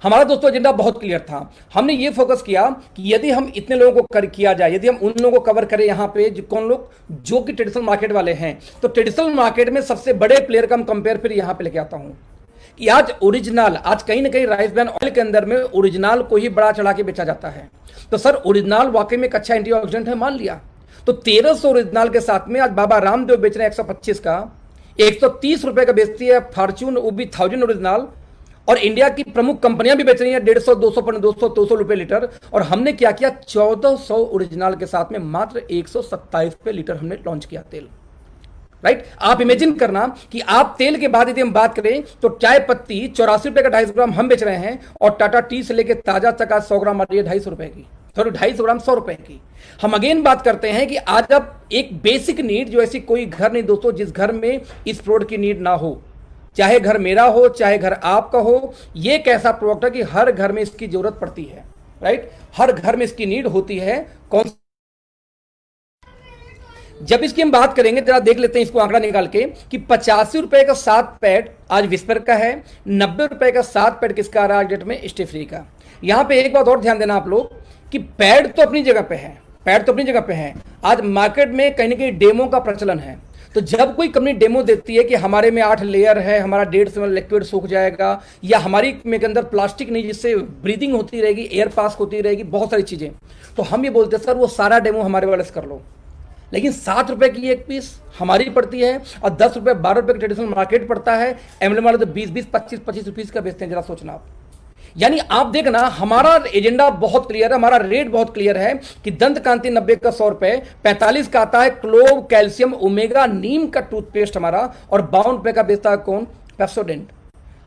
हमारा दोस्तों एजेंडा बहुत क्लियर था। हमने ये फोकस किया कि यदि हम इतने लोगों को किया जाए, यदि हम उन लोगों को कवर करें यहाँ पे कौन लोग जो कि ट्रेडिशनल मार्केट वाले हैं, तो ट्रेडिशनल मार्केट में सबसे बड़े प्लेयर का हम कंपेयर फिर यहाँ पे लेके आता हूँ कि आज ओरिजिनल, आज कहीं ना कहीं राइस ब्रांड ऑयल के अंदर में ओरिजिनल को ही बड़ा चढ़ा के बेचा जाता है। तो सर ओरिजिनल वाकई में एक अच्छा एंटीऑक्सीडेंट है, मान लिया। तो 1300 ओरिजिनल के साथ में आज बाबा रामदेव बेच रहे हैं 125 का, 130 रुपए का बेचती है फॉर्च्यून, वो भी 1000 ओरिजिनल। और इंडिया की प्रमुख कंपनियां भी बेच रही हैं 150, 200 रुपए लीटर। और हमने क्या किया, 1400 ओरिजिनल के साथ में मात्र 127 रुपए लीटर हमने लॉन्च किया तेल। राइट, आप इमेजिन करना कि आप तेल के बाद यदि हम बात करें तो चाय पत्ती 84 रुपए का 250 ग्राम हम बेच रहे हैं, और टाटा टी से लेकर ताजा तक आज 100 ग्राम आ रही है 250 रुपए की, सॉरी 250 ग्राम 100 रुपए की। हम अगेन बात करते हैं कि आज अब एक बेसिक नीड, जो ऐसी कोई घर नहीं दोस्तों जिस घर में इस प्रोडक्ट की नीड ना हो, चाहे घर मेरा हो चाहे घर आपका हो, ये एक ऐसा प्रोडक्ट है कि हर घर में इसकी जरूरत पड़ती है। राइट, हर घर में इसकी नीड होती है। कौन, जब इसकी हम बात करेंगे जरा देख लेते हैं इसको आंकड़ा निकाल के कि 85 रुपए का 7 पैड आज विस्पर का है, 90 रुपए का 7 पैड किसका आ रहा है डेट में, स्टेफ्री का। यहां पे एक बात और ध्यान देना आप लोग कि पैड तो अपनी जगह पे है, पैड तो अपनी जगह पे है। आज मार्केट में कहीं ना कहीं डेमो का प्रचलन है। तो जब कोई कंपनी डेमो देती है कि हमारे में 8 लेयर है, हमारा 1.5 में लिक्विड सूख जाएगा, या हमारी में के अंदर प्लास्टिक नहीं जिससे ब्रीदिंग होती रहेगी, एयर पास होती रहेगी, बहुत सारी चीजें, तो हम ये बोलते हैं सर वो सारा डेमो हमारे वाले से कर लो। लेकिन 7 रुपए की एक पीस हमारी पड़ती है और 10 रुपए 12 रुपए की ट्रेडिशनल मार्केट पड़ता है। एमएलएम वाले तो 20-20, 25-25 रुपीज का बेचते हैं, जरा सोचना आप। यानी आप देखना हमारा एजेंडा बहुत क्लियर है, हमारा रेट बहुत क्लियर है कि दंत कांति 90 का 100 रुपए, 45 का आता है क्लोव कैल्शियम ओमेगा नीम का टूथपेस्ट हमारा, और 52 रुपए का बेचता है कौन, पेप्सोडेंट।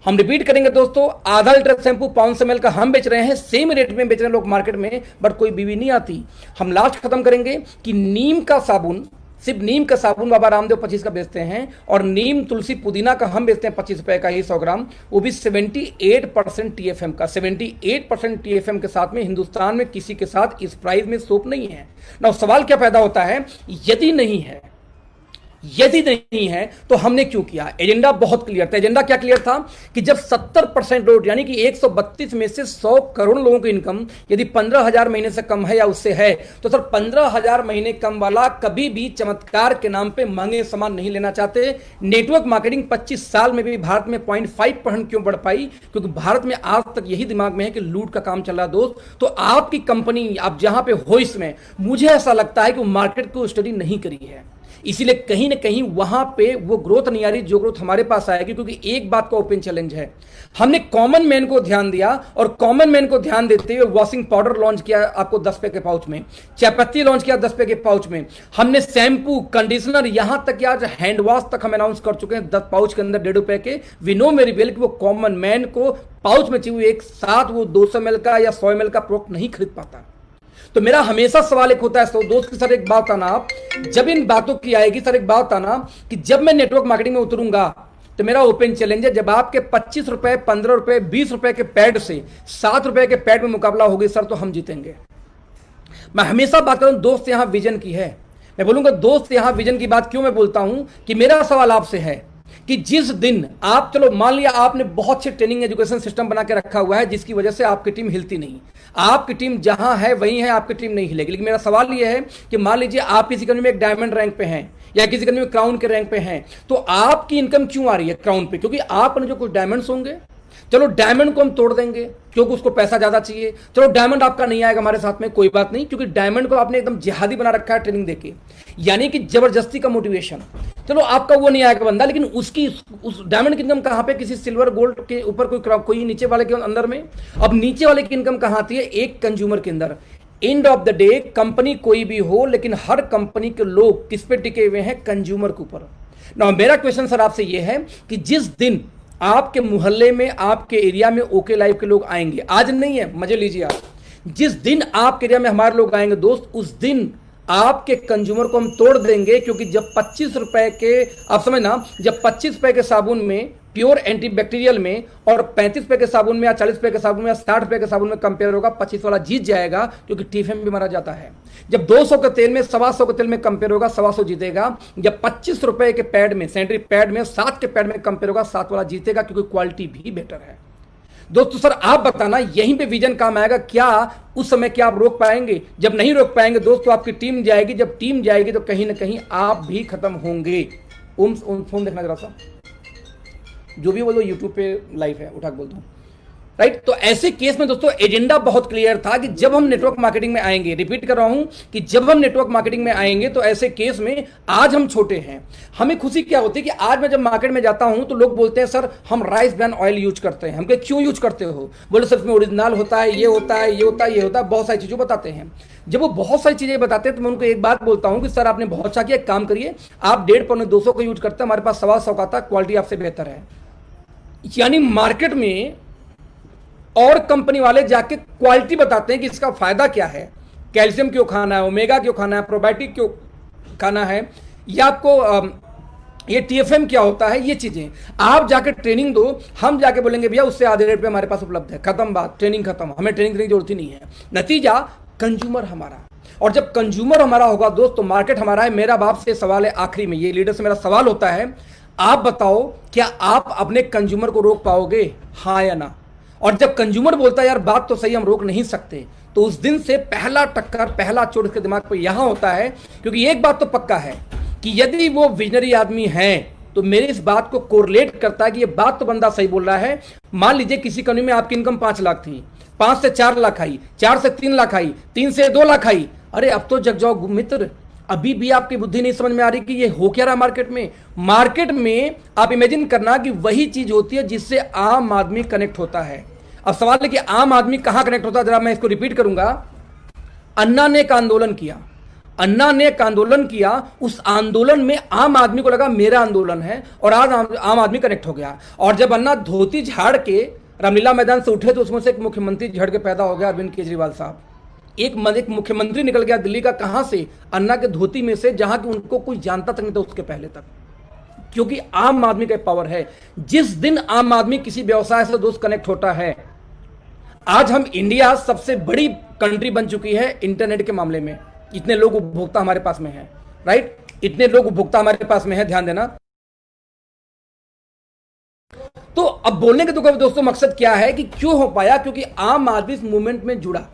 हम रिपीट करेंगे दोस्तों, आधा लीटर शैंपू 500 ml का हम बेच रहे हैं, सेम रेट में बेच रहे हैं लोग मार्केट में, बट कोई बीवी नहीं आती। हम लास्ट खत्म करेंगे कि नीम का साबुन, सिर्फ नीम का साबुन बाबा रामदेव 25 का बेचते हैं, और नीम तुलसी पुदीना का हम बेचते हैं 25 रुपए का ही 100 ग्राम, वो भी 78% TFM का। 78% TFM के साथ में हिंदुस्तान में किसी के साथ इस प्राइस में सोप नहीं है ना। सवाल क्या पैदा होता है, यदि नहीं है, यदि नहीं है तो हमने क्यों किया। एजेंडा बहुत क्लियर था। एजेंडा क्या क्लियर था कि जब 70% लोग, यानी कि 132 में से 100 करोड़ लोगों की इनकम यदि 15,000 महीने से कम है या उससे है, तो सर 15,000 महीने कम वाला कभी भी चमत्कार के नाम पे महंगे सामान नहीं लेना चाहते। नेटवर्क मार्केटिंग 25 साल में भी भारत में 0.5% क्यों बढ़ पाई, क्योंकि भारत में आज तक यही दिमाग में है कि लूट का काम चल रहा है दोस्त। तो आपकी कंपनी आप जहां पे हो, इसमें मुझे ऐसा लगता है कि वो मार्केट को स्टडी नहीं करी है, इसीलिए कहीं ना कहीं वहां पे वो ग्रोथ नहीं आ रही जो ग्रोथ हमारे पास आएगी। क्योंकि एक बात का ओपन चैलेंज है, हमने कॉमन मैन को ध्यान दिया, और कॉमन मैन को ध्यान देते हुए वॉशिंग पाउडर लॉन्च किया आपको 10 रुपए के पाउच में, चायपत्ती लॉन्च किया 10 रुपए के पाउच में, हमने शैम्पू, कंडीशनर, यहां तक कि आज हैंड वॉश तक हम अनाउंस कर चुके हैं 10 पाउच के अंदर 1.5 रुपए के। वी नो वेरी वेल कि वो कॉमन मैन को पाउच में चाहिए एक साथ वो 200 ml का या 100 ml का प्रोडक्ट नहीं खरीद पाता। तो मेरा हमेशा सवाल एक होता है तो दोस्त की सर एक बात आना, आप जब इन बातों की आएगी सर एक बात आना कि जब मैं नेटवर्क मार्केटिंग में उतरूंगा तो मेरा ओपन चैलेंज है, जब आपके 25 रुपए, 15 रुपए, 20 रुपए के पैड से 7 रुपए के पैड में मुकाबला होगी सर, तो हम जीतेंगे। मैं हमेशा बात करूं दोस्त यहां विजन की है। मैं बोलूंगा दोस्त यहां विजन की बात क्यों मैं बोलता हूं कि मेरा सवाल आपसे है कि जिस दिन आप, चलो मान लिया आपने बहुत अच्छे ट्रेनिंग एजुकेशन सिस्टम बना के रखा हुआ है जिसकी वजह से आपकी टीम हिलती नहीं, आपकी टीम जहां है वहीं है, आपकी टीम नहीं हिलेगी। लेकिन मेरा सवाल यह है कि मान लीजिए आप किसी कंपनी में एक डायमंड रैंक पे हैं या किसी कंपनी में क्राउन के रैंक पे हैं, तो आपकी इनकम क्यों आ रही है क्राउन पे? क्योंकि आपने जो कुछ डायमंड्स होंगे, चलो डायमंड को हम तोड़ देंगे क्योंकि उसको पैसा ज्यादा चाहिए, चलो डायमंड आपका नहीं आएगा हमारे साथ में, कोई बात नहीं, क्योंकि डायमंड को आपने एकदम जिहादी बना रखा है ट्रेनिंग देके, यानी कि जबरदस्ती का मोटिवेशन। चलो आपका वो नहीं आएगा बंदा, लेकिन उसकी उस डायमंड की इनकम कहां पे? किसी सिल्वर गोल्ड के ऊपर कोई नीचे वाले के अंदर में। अब नीचे वाले की इनकम कहां आती है? एक कंज्यूमर के अंदर। End of the day company कोई भी हो, लेकिन हर कंपनी के लोग किस पे टिके हुए हैं? कंज्यूमर के ऊपर। ना मेरा क्वेश्चन सर आपसे यह है कि जिस दिन आपके मोहल्ले में, आपके एरिया में ओके लाइफ के लोग आएंगे, आज नहीं है, मजे लीजिए आप, जिस दिन आपके एरिया में हमारे लोग आएंगे दोस्त, उस दिन आपके कंज्यूमर को हम तोड़ देंगे। क्योंकि जब 25 रुपए के, आप समझना, जब 25 रुपए के साबुन में, प्योर एंटीबैक्टीरियल में, और 35 रुपए के साबुन में या 40 रुपए के साबुन में या 60 रुपए के साबुन में कंपेयर होगा, 25 वाला जीत जाएगा, क्योंकि टीफेम भी मारा जाता है। जब 200 के तेल में 125 के तेल में कंपेयर होगा, 125 जीतेगा। जब 25 रुपए के पैड में, सैनिटरी पैड में 7 के पैड में कंपेयर होगा, 7 वाला जीतेगा, क्योंकि क्वालिटी भी बेटर है। दोस्तों सर आप बताना, यहीं पे विजन काम आएगा क्या? उस समय क्या आप रोक पाएंगे? जब नहीं रोक पाएंगे दोस्तों, आपकी टीम जाएगी, जब टीम जाएगी तो कहीं ना कहीं आप भी खत्म होंगे। फोन देखना जरा सा, जो भी बोलो यूट्यूब पे लाइव है, उठा के बोलता हूँ, राइट। तो ऐसे केस में दोस्तों एजेंडा बहुत क्लियर था कि जब हम नेटवर्क मार्केटिंग में आएंगे, रिपीट कर रहा हूं कि जब हम नेटवर्क मार्केटिंग में आएंगे, तो ऐसे केस में आज हम छोटे हैं, हमें खुशी क्या होती है कि आज मैं जब मार्केट में जाता हूं तो लोग बोलते हैं सर हम राइस ब्रान ऑयल यूज करते हैं। हम कहे क्यों यूज करते हो? बोले सर इसमें ओरिजिनल होता है, ये होता है, ये होता है, ये होता है, बहुत सारी चीजें बताते हैं। जब वो बहुत सारी चीजें बताते हैं तो मैं उनको एक बात बोलता हूं कि सर आपने बहुत अच्छा किया, एक काम करिए, आप 1.5 पौने 200 का यूज करते हैं, हमारे पास 125 का आता है, क्वालिटी आपसे बेहतर है। यानी मार्केट में और कंपनी वाले जाके क्वालिटी बताते हैं कि इसका फायदा क्या है, कैल्शियम क्यों खाना है, ओमेगा क्यों खाना है, प्रोबायोटिक क्यों खाना है, या आपको ये टीएफएम क्या होता है, ये चीजें आप जाके ट्रेनिंग दो। हम जाके बोलेंगे भैया उससे आधे रेट पे हमारे पास उपलब्ध है, खत्म बात, ट्रेनिंग खत्म, हमें ट्रेनिंग देने की जरूरत ही नहीं है। नतीजा कंज्यूमर हमारा, और जब कंज्यूमर हमारा होगा दोस्त तो मार्केट हमारा है। मेरा बाप से सवाल है आखिरी में, ये लीडर से मेरा सवाल होता है, आप बताओ क्या आप अपने कंज्यूमर को रोक पाओगे, हाँ या ना? और जब कंज्यूमर बोलता है यार बात तो सही, हम रोक नहीं सकते, तो उस दिन से पहला टक्कर, पहला चोट उसके दिमाग पर यहां होता है। क्योंकि एक बात तो पक्का है कि यदि वो विजनरी आदमी है तो मेरी इस बात को कोरिलेट करता है कि ये बात तो बंदा सही बोल रहा है। मान लीजिए किसी कंपनी में आपकी इनकम 5 लाख थी, 5 से 4 लाख आई, 4 से 3 लाख आई, 3 से 2 लाख आई, अरे अब तो जग जाओ मित्र, अभी भी आपकी बुद्धि नहीं समझ में आ रही कि ये हो क्या रहा मार्केट में। मार्केट में आप इमेजिन करना कि वही चीज होती है जिससे आम आदमी कनेक्ट होता है। अब सवाल है कि आम आदमी कहां कनेक्ट होता है, जरा मैं इसको रिपीट करूंगा। अन्ना ने एक आंदोलन किया, अन्ना ने एक आंदोलन किया, उस आंदोलन में आम आदमी को लगा मेरा आंदोलन है, और आज आम आदमी कनेक्ट हो गया। और जब अन्ना धोती झाड़ के रामलीला मैदान से उठे तो उसमें से एक मुख्यमंत्री झड़ के पैदा हो गया, अरविंद केजरीवाल साहब। एक मुख्यमंत्री निकल गया दिल्ली का, कहां से? अन्ना के धोती में से, जहां कि उनको कोई जानता तक नहीं था उसके पहले तक। क्योंकि आम आदमी का पावर है। जिस दिन आम आदमी किसी व्यवसाय से दोस्त कनेक्ट होता है, आज हम इंडिया सबसे बड़ी कंट्री बन चुकी है इंटरनेट के मामले में। इतने लोग उपभोक्ता हमारे पास में है, राइट, इतने लोग उपभोक्ता हमारे पास में है, ध्यान देना। तो अब बोलने के तो दोस्तों मकसद क्या है कि क्यों हो पाया? क्योंकि आम आदमी इस मूवमेंट में जुड़ा,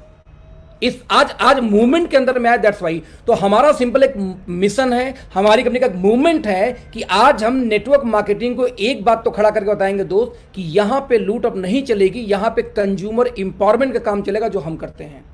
इस आज मूवमेंट के अंदर में आया, दैट्स वाई। तो हमारा सिंपल एक मिशन है, हमारी कंपनी का एक मूवमेंट है कि आज हम नेटवर्क मार्केटिंग को एक बात तो खड़ा करके बताएंगे दोस्त कि यहां पे लूट अब नहीं चलेगी, यहां पे कंज्यूमर इंपावरमेंट का काम चलेगा जो हम करते हैं।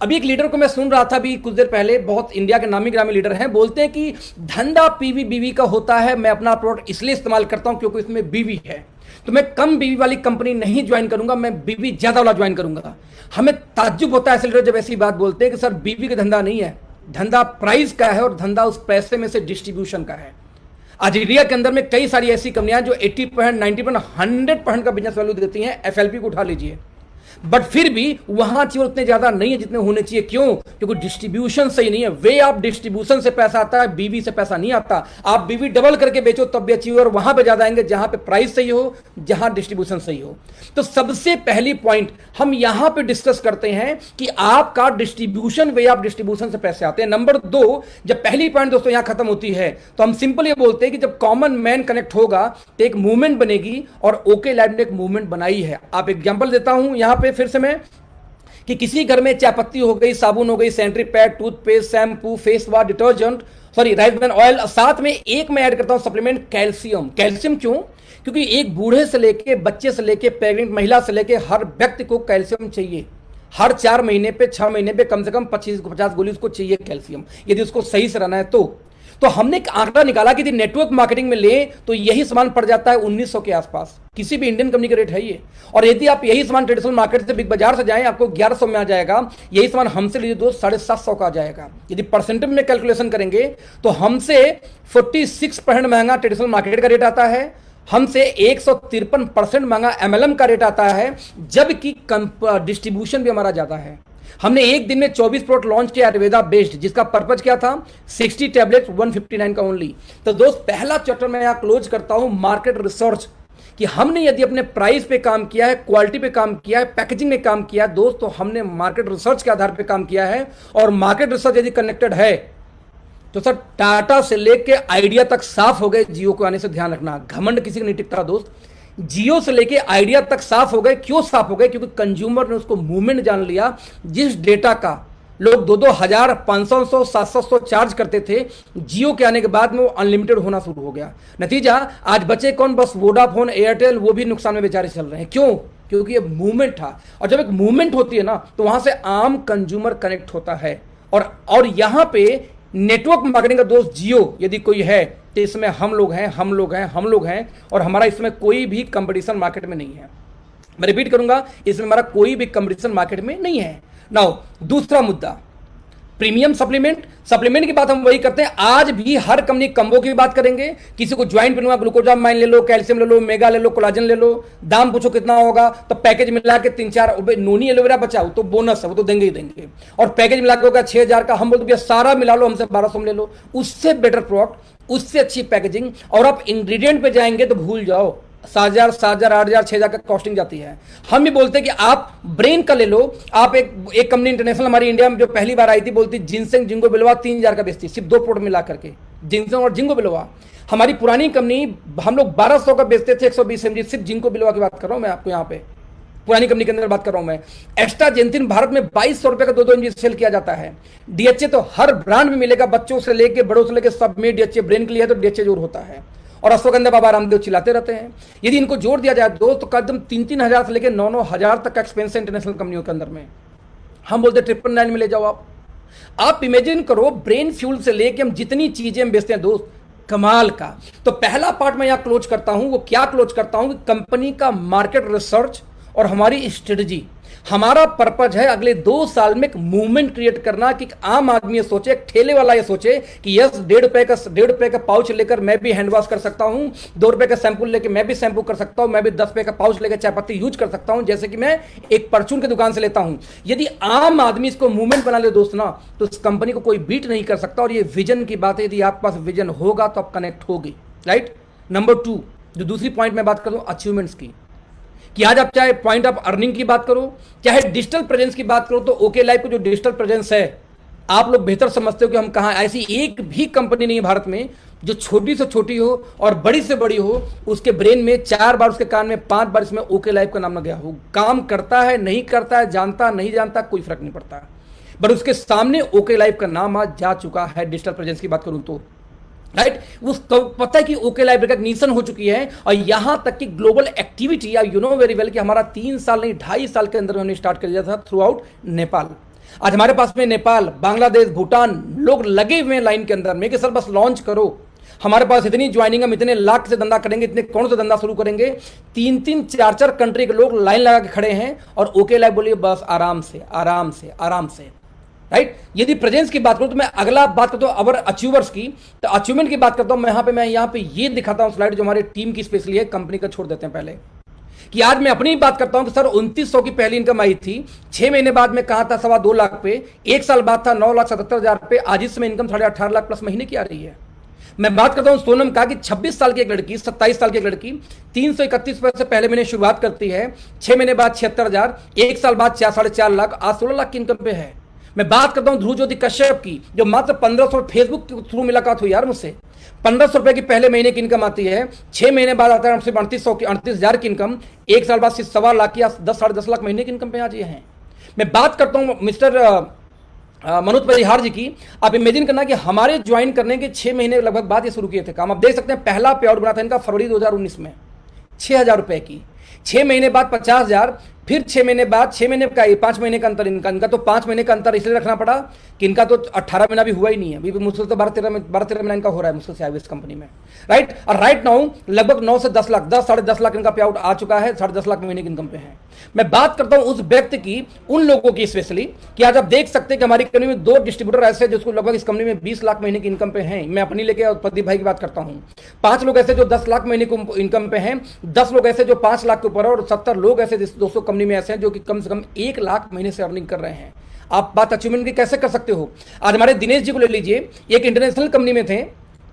अभी एक लीडर को मैं सुन रहा था अभी कुछ देर पहले, बहुत इंडिया के नामी ग्रामी लीडर हैं, बोलते हैं कि धंधा पीवी बीवी का होता है, मैं अपना प्रोडक्ट इसलिए इस्तेमाल करता हूं क्योंकि इसमें बीवी है, तो मैं कम बीवी वाली कंपनी नहीं ज्वाइन करूंगा, मैं बीवी ज्यादा वाला ज्वाइन करूंगा। हमें ताज्जुब होता है ऐसे लीडर जब ऐसी बात बोलते हैं कि सर बीवी का धंधा नहीं है, धंधा प्राइस का है, और धंधा उस पैसे में से डिस्ट्रीब्यूशन का है। आज इंडिया के अंदर में कई सारी ऐसी कंपनियां जो 80%, 90%, 100% का बिजनेस वैल्यू देती हैं। एफएलपी को उठा लीजिए, बट फिर भी वहां अचीवर उतने ज्यादा नहीं है जितने होने चाहिए। क्यों? क्योंकि डिस्ट्रीब्यूशन सही नहीं है। वे ऑफ डिस्ट्रीब्यूशन से पैसा आता है, बीवी से पैसा नहीं आता। आप बीवी डबल करके बेचो तब भी अचीवर वहां पे ज्यादा आएंगे जहां पे प्राइस सही हो, जहां डिस्ट्रीब्यूशन सही हो। तो सबसे पहली पॉइंट हम यहां पे डिस्कस करते हैं कि आपका डिस्ट्रीब्यूशन, वे ऑफ डिस्ट्रीब्यूशन से पैसे आते हैं। नंबर 2, जब पहली पॉइंट दोस्तों यहां खत्म होती है तो हम सिंपल ये बोलते हैं कि जब कॉमन मैन कनेक्ट होगा तो एक मूवमेंट बनेगी, और ओके लैब ने एक मूवमेंट बनाई है। आप एग्जांपल देता हूं यहां पे फिर से मैं, कि किसी घर में चाय पत्ती हो गई, साबुन हो गई, sanitary pad, toothpaste, shampoo, face wash, detergent, sorry rice bran oil, साथ में एक मैं ऐड करता हूं सप्लीमेंट कैल्शियम। कैल्शियम क्यों? क्योंकि एक बूढ़े से लेके, बच्चे से लेके, प्रेग्नेंट महिला से लेके हर व्यक्ति को कैल्शियम चाहिए। हर 4 महीने पे, 6 महीने पे कम से कम 25-50 गोली उसको चाहिए कैल्शियम, यदि उसको सही से रहना है तो हमने एक आंकड़ा निकाला कि यदि नेटवर्क मार्केटिंग में ले तो यही सामान पड़ जाता है 1900 के आसपास। किसी भी इंडियन कंपनी का रेट है ये। और यदि आप यही सामान ट्रेडिशनल मार्केट से बिग बाजार से जाएं आपको 1100 में आ जाएगा। यही सामान हमसे लीजिए दोस्त 750 का आ जाएगा। यदि परसेंटेज में कैलकुलेशन करेंगे तो हमसे 46% महंगा ट्रेडिशनल मार्केट का रेट आता है, हमसे 153% महंगा एमएलएम का रेट आता है, जबकि डिस्ट्रीब्यूशन भी हमारा ज्यादा है। हमने एक दिन में 24 प्रोडक्ट लॉन्च किया आयुर्वेदा बेस्ड, जिसका पर्पज क्या था? 60 टैबलेट 159 का ओनली। तो दोस्त पहला चैप्टर मैं यहां क्लोज करता हूं मार्केट रिसर्च, कि हमने यदि अपने प्राइस पे काम किया है, क्वालिटी पे काम किया है, पैकेजिंग में काम किया है दोस्त, तो हमने मार्केट रिसर्च के आधार पे काम किया है। और मार्केट रिसर्च यदि कनेक्टेड है तो सर टाटा से लेके आइडिया तक साफ हो गए। जियो को आने से ध्यान रखना, घमंड किसी का नहीं टिकता दोस्त। जियो से लेके आइडिया तक साफ हो गए। क्यों साफ हो गए? क्योंकि कंज्यूमर ने उसको मूवमेंट जान लिया। जिस डेटा का लोग 2-2 हजार, 500, 700 चार्ज करते थे, जियो के आने के बाद में वो अनलिमिटेड होना शुरू हो गया। नतीजा आज बचे कौन? बस वोडाफोन, एयरटेल, वो भी नुकसान में बेचारे चल रहे हैं। क्यों? क्योंकि ये मूवमेंट था। और जब एक मूवमेंट होती है ना तो वहां से आम कंज्यूमर कनेक्ट होता है। और यहां पे नेटवर्क मार्केटिंग का दोस्त जियो यदि कोई है तो इसमें हम लोग हैं, और हमारा इसमें कोई भी कंपटीशन मार्केट में नहीं है। मैं रिपीट करूंगा, इसमें हमारा कोई भी कंपटीशन मार्केट में नहीं है। नाउ दूसरा मुद्दा, प्रीमियम सप्लीमेंट की बात हम वही करते हैं। आज भी हर कंपनी कंबो की बात करेंगे। किसी को ज्वाइंट मिलूंगा, ग्लूकोजामाइन ले लो, कैल्शियम ले लो, मेगा ले लो, कोलाजन ले लो, दाम पूछो कितना होगा, तो पैकेज मिला के 3-4 नोनी एलोवेरा बचाओ तो बोनस है, वो तो देंगे ही देंगे। और पैकेज मिला के होगा 6000 का, हम बोलते भैया सारा मिला लो, हमसे 1200 में ले लो। उससे बेटर प्रोडक्ट, उससे अच्छी पैकेजिंग, और आप इंग्रेडिएंट पे जाएंगे तो भूल जाओ, 7,000, 7,000, 8,000, 6,000 का कॉस्टिंग जाती है। हम भी बोलते हैं कि आप ब्रेन का ले लो। आप एक कंपनी इंटरनेशनल हमारी इंडिया में जो पहली बार आई थी, बोलती जिनसेंग जिंगो बिलवा 3,000 का बेचती, सिर्फ 2 प्रोडक्ट मिला करके, जिनसेंग और जिंगो बिलवा। हमारी पुरानी कंपनी हम लोग 1200 का बेचते थे 120 mg, सिर्फ जिंको बिलवा की बात कर रहा हूं मैं आपको। यहाँ पे पुरानी कंपनी के अंदर बात कर रहा हूं मैं। एक्स्ट्रा जेंथिन भारत में 2200 रुपए का 2-2 mg सेल किया जाता है। डीएचए तो हर ब्रांड में मिलेगा, बच्चों से लेके बड़ों से लेके सब में डीएचए। ब्रेन के लिए तो डीएचए जोर होता है। और अश्वगंधा बाबा रामदेव चिल्लाते रहते हैं। यदि इनको जोड़ दिया जाए दोस्त तो कदम 3-3 हजार से लेकर 9-9 हजार तक का एक्सपेंस है इंटरनेशनल कंपनियों के अंदर में। हम बोलते 999 में ले जाओ। आप इमेजिन करो, ब्रेन फ्यूल से लेके हम जितनी चीजें हम बेचते हैं दोस्त, कमाल का। तो पहला पार्ट मैं यहां क्लोज करता हूं। वो क्या क्लोज करता हूं? कंपनी का मार्केट रिसर्च और हमारी स्ट्रेटजी। हमारा पर्पज है अगले 2 साल में एक मूवमेंट क्रिएट करना, कि आम आदमी ये सोचे, एक ठेले वाला ये सोचे कि यस 1.5 रुपए का पाउच लेकर मैं भी हैंड वॉश कर सकता हूं, 2 रुपए का शैम्पू लेकर मैं भी शैम्पू कर सकता हूं, मैं भी 10 रुपए का पाउच लेकर चाय पत्ती यूज कर सकता हूं, जैसे कि मैं एक परचून की दुकान से लेता हूं। यदि आम आदमी इसको मूवमेंट बना ले दोस्त ना, तो इस कंपनी को कोई बीट नहीं कर सकता। और ये विजन की बात है, यदि आपके पास विजन होगा तो आप कनेक्ट होगी, राइट। नंबर 2, जो दूसरी पॉइंट में बात करूं अचीवमेंट्स की, कि आज आप चाहे पॉइंट ऑफ अर्निंग की बात करो, चाहे डिजिटल प्रेजेंस की बात करो, तो ओके लाइफ को जो डिजिटल प्रेजेंस है, आप लोग बेहतर समझते हो कि हम कहां। ऐसी एक भी कंपनी नहीं है भारत में जो छोटी से छोटी हो और बड़ी से बड़ी हो, उसके ब्रेन में 4 बार, उसके कान में 5 बार इसमें ओके लाइफ का नाम न गया हो। काम करता है, नहीं करता है, जानता नहीं जानता, कोई फर्क नहीं पड़ता, बट उसके सामने ओके लाइफ का नाम आज जा चुका है। डिजिटल प्रेजेंस की बात करूं तो, राइट, उसको पता है कि ओके लाइफ रिकॉग्निशन हो चुकी है। और यहां तक कि global activity, you know very well, कि हमारा 3 साल नहीं 2.5 साल के अंदर हमने स्टार्ट कर दिया था थ्रू आउट नेपाल। आज हमारे पास में नेपाल, बांग्लादेश, भूटान लोग लगे हुए हैं लाइन के अंदर में कि सर बस लॉन्च करो। हमारे पास इतनी ज्वाइनिंग, हम इतने लाख से धंधा करेंगे, इतने कौन से धंधा शुरू करेंगे। 3-3, 4-4 कंट्री के लोग लाइन लगा के खड़े हैं, और ओके लाइफ बोलिए बस आराम से आराम से आराम से, राइट। यदि प्रेजेंस की बात करूं तो मैं अगला बात करता हूं अवर अचीवर्स की, तो अचीवमेंट की बात करता हूं। मैं यहां पे ये दिखाता हूं स्लाइड जो हमारे टीम की स्पेशली है, कंपनी का छोड़ देते हैं पहले, कि आज मैं अपनी बात करता हूं कि सर 2900 की पहली इनकम आई थी, 6 महीने बाद में कहा था 2.25 लाख पे, 1 साल बाद था 9,77,000 पे, आज इसमें इनकम 18.5 लाख प्लस महीने की आ रही है। मैं बात करता हूं सोनम का कि 26 साल की एक लड़की, 27 साल की एक लड़की 331 रुपए से पहले महीने शुरुआत करती है, 6 महीने बाद 76,000, 1 साल बाद 4.5 लाख, आज 16 लाख की इनकम पे है। मैं बात करता हूं ध्रुव ज्योति कश्यप की, जो मात्र 1500 फेसबुक के थ्रू मुलाकात हुई यार मुझसे, 1500 रुपए की पहले महीने की इनकम आती है, 6 महीने बाद आता है 38,000 की इनकम, 1 साल बाद 1.25 लाख की, 10-10.5 लाख महीने की इनकम पे आज ये हैं। मैं बात करता हूं मिस्टर मनोज परिहार जी की। आप इमेजिन करना कि हमारे ज्वाइन करने के 6 महीने लगभग बाद ये शुरू किए थे काम। आप देख सकते हैं पहला पे आउट बना था इनका फरवरी 2019 में 6,000 रुपए की, 6 महीने बाद 50,000, फिर 6 महीने बाद, 6 महीने का 5 महीने का अंतर इनका तो 5 महीने का अंतर इसलिए रखना पड़ा कि इनका तो 18 महीना भी हुआ ही नहीं है, अभी मुश्किल तो 12-13 महीना इनका हो रहा है मुश्किल से इस कंपनी में, राइट। और राइट नाउ लगभग 9 से 10 लाख, 10-10.5 लाख इनका पे आउट आ चुका है, 10.5 लाख महीने की इनकम पे है। मैं बात करता हूं उस व्यक्ति की, उन लोगों की स्पेशली, कि आज आप देख सकते हैं कि हमारी कंपनी में 2 डिस्ट्रीब्यूटर ऐसे हैं जिसको लगभग इस कंपनी में 20 लाख महीने की इनकम पे हैं। मैं अपनी लेके प्रदीप भाई की बात करता हूं। 5 लोग ऐसे जो 10 लाख महीने की इनकम पे हैं, 10 लोग ऐसे जो 5 लाख के ऊपर है, और 70 लोग ऐसे दोस्तों कंपनी में ऐसे हैं जो कि कम से कम 1 लाख महीने से अर्निंग कर रहे हैं। आप बात अचीवमेंट की कैसे कर सकते हो? आज हमारे दिनेश जी को ले लीजिए, एक इंटरनेशनल कंपनी में थे,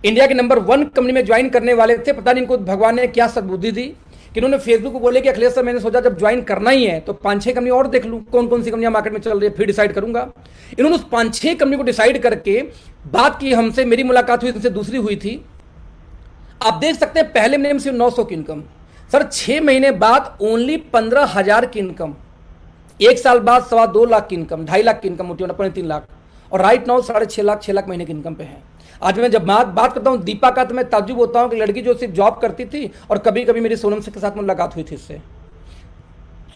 इंडिया के नंबर 1 कंपनी में ज्वाइन करने वाले थे। पता नहीं इनको भगवान ने क्या सद्बुद्धि दी कि इन्होंने फेसबुक को बोले कि अखिलेश सर मैंने सोचा जब ज्वाइन करना ही है तो 5-6 कंपनी और देख लूं, कौन कौन सी कंपनियां मार्केट में चल रही है, फिर डिसाइड करूंगा। इन्होंने उस 5-6 कंपनी को डिसाइड करके बात की हमसे, मेरी मुलाकात हुई, इनसे दूसरी हुई थी। आप देख सकते हैं पहले महीने में सिर्फ 900 की इनकम, सर 6 महीने बाद ओनली 15,000 की इनकम, 1 साल बाद 2.25 लाख की इनकम, 2.5 लाख की इनकम होती है, 3 लाख, और राइट नाउ 6.5 लाख महीने की इनकम पे है। आज मैं जब बात करता हूं दीपा का, तो मैं ताज्जुब होता हूं कि लड़की जो सिर्फ जॉब करती थी और कभी कभी मेरी सोनम से के साथ मुलाकात हुई थी, इससे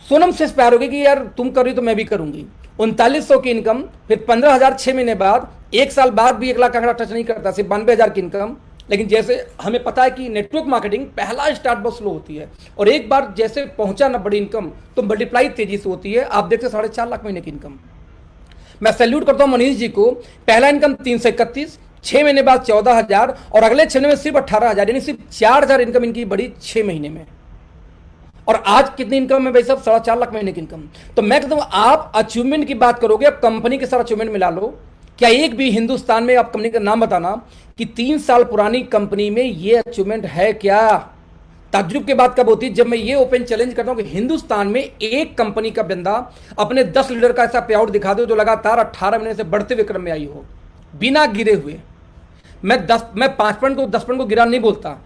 सोनम से प्यार हो गई कि यार तुम कर रही तो मैं भी करूंगी। 3900 की इनकम, फिर 15,000 6 महीने बाद, 1 साल बाद भी 1 लाख का आंकड़ा टच नहीं करता, सिर्फ 92,000 की इनकम। लेकिन जैसे हमें पता है कि नेटवर्क मार्केटिंग पहला स्टार्ट बहुत स्लो होती है, और एक बार जैसे पहुंचा ना बड़ी इनकम तो मल्टीप्लाई तेजी से होती है। आप देखते 4.5 लाख महीने की इनकम। मैं सैल्यूट करता हूं मनीष जी को, पहला इनकम 331, 6 महीने बाद 14,000, और अगले 6 महीने में सिर्फ 18,000, यानी सिर्फ 4,000 इनकम इनकी बड़ी 6 महीने में। और आज कितनी इनकम है भाई साहब? 4.5 लाख महीने की इनकम। तो मैं कहता हूं आप अचीवमेंट की बात करोगे, अब कंपनी के साथ अचीवमेंट मिला लो। क्या एक भी हिंदुस्तान में, आप कंपनी का नाम बताना कि 3 साल पुरानी कंपनी में ये अचीवमेंट है क्या? ताज्जुब की बात कब होती है? जब मैं ये ओपन चैलेंज करता हूं कि हिंदुस्तान में एक कंपनी का बंदा अपने 10 लीडर का ऐसा पे आउट दिखा दो जो लगातार 18 महीने से बढ़ते हुए क्रम में आई हो, बिना गिरे हुए। मैं 5 पॉइंट को 10 पॉइंट को गिरा नहीं बोलता,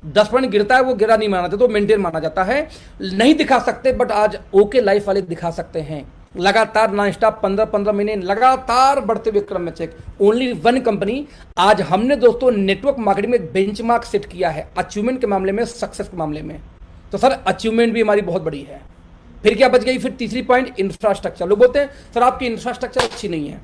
10 पॉइंट गिरता है वो गिरा नहीं माना जाता, तो मेंटेन माना जाता है। नहीं दिखा सकते, बट आज ओके लाइफ वाले दिखा सकते हैं, लगातार नॉन स्टॉप 15-15 महीने लगातार बढ़ते हुए क्रम में चेक। Only 1 company. आज हमने दोस्तों नेटवर्क मार्केटिंग में बेंचमार्क सेट किया है अचीवमेंट के मामले में, सक्सेस के मामले में। तो सर अचीवमेंट भी हमारी बहुत बड़ी है। फिर क्या बच गई? फिर तीसरी पॉइंट, इंफ्रास्ट्रक्चर। लोग बोलते हैं सर आपकी इंफ्रास्ट्रक्चर अच्छी नहीं है,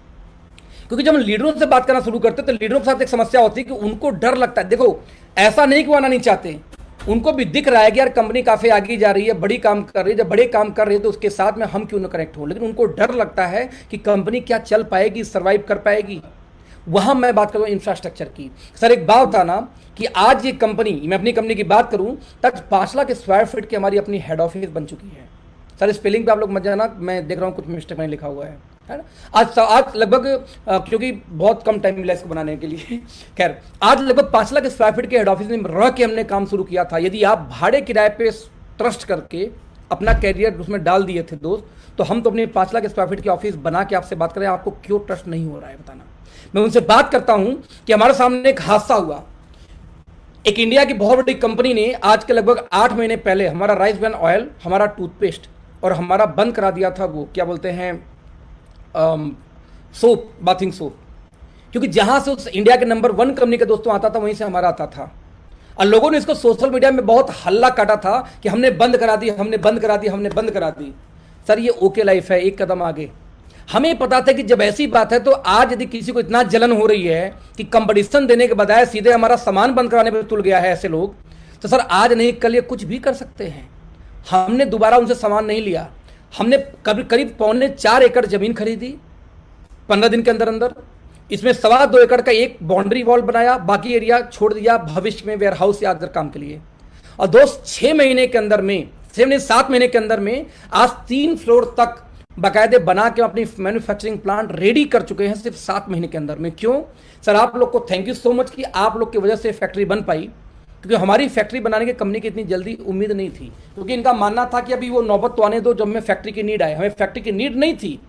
क्योंकि जब हम लीडरों से बात करना शुरू करते हैं तो लीडरों के साथ एक समस्या होती है कि उनको डर लगता है। देखो ऐसा नहीं कि वो आना नहीं चाहते, उनको भी दिख रहा है कि यार कंपनी काफी आगे जा रही है, बड़ी काम कर रही है, जब बड़े काम कर रही है तो उसके साथ में हम क्यों ना कनेक्ट हो, लेकिन उनको डर लगता है कि कंपनी क्या चल पाएगी, सर्वाइव कर पाएगी। वहां मैं बात करूं इंफ्रास्ट्रक्चर की। सर एक बात था ना कि आज ये कंपनी, मैं अपनी कंपनी की बात करूं तक 5 लाख स्क्वायर फीट की हमारी अपनी हेड ऑफिस बन चुकी है। सर स्पेलिंग पे आप लोग मत जाना, मैं देख रहा हूं कुछ मिस्टेक मैंने लिखा हुआ है ना। आज लगभग क्योंकि बहुत कम टाइम मिला इसको बनाने के लिए, खैर आज लगभग 5 लाख स्क्वायर फीट के हेड ऑफिस में रह के हमने काम शुरू किया था। यदि आप भाड़े किराए पे ट्रस्ट करके अपना कैरियर उसमें डाल दिए थे दोस्त, तो हम तो अपने 5 लाख स्क्वायर फीट की ऑफिस बना के आपसे बात करें, आपको क्यों ट्रस्ट नहीं हो रहा है बताना। मैं उनसे बात करता हूं कि हमारे सामने एक हादसा हुआ। एक इंडिया की बहुत बड़ी कंपनी ने आज के लगभग 8 महीने पहले हमारा राइस ब्रान ऑयल, हमारा टूथपेस्ट और हमारा बंद करा दिया था, वो क्या बोलते हैं सोप, बाथिंग सोप। क्योंकि जहां से उस इंडिया के नंबर 1 कंपनी के दोस्तों आता था वहीं से हमारा आता था, और लोगों ने इसको सोशल मीडिया में बहुत हल्ला काटा था कि हमने बंद करा दी, हमने बंद करा दी, हमने बंद करा दी। सर ये ओके लाइफ है, एक कदम आगे। हमें पता था कि जब ऐसी बात है तो आज यदि किसी को इतना जलन हो रही है कि कंपटीशन देने के बजाय सीधे हमारा सामान बंद कराने पर तुल गया है ऐसे लोग, तो सर आज नहीं कल ये कुछ भी कर सकते हैं। हमने दोबारा उनसे सामान नहीं लिया, हमने करीब 3.25 एकड़ जमीन खरीदी 15 दिन के अंदर अंदर, इसमें 2.25 एकड़ का एक बाउंड्री वॉल बनाया, बाकी एरिया छोड़ दिया भविष्य में वेयर हाउस या अदर काम के लिए। और दोस्त 6 महीने के अंदर में सिर्फ 7 महीने के अंदर में आज 3 फ्लोर तक बाकायदे बना के अपनी मैन्युफैक्चरिंग प्लांट रेडी कर चुके हैं सिर्फ 7 महीने के अंदर में। क्यों सर, आप लोग को थैंक यू सो मच कि आप लोग की वजह से फैक्ट्री बन पाई, क्योंकि हमारी फैक्ट्री बनाने की कंपनी की इतनी जल्दी उम्मीद नहीं थी, क्योंकि इनका मानना था कि अभी वो नौबत तो आने दो जब हमें फैक्ट्री की नीड आए। हमें फैक्ट्री की नीड नहीं थी,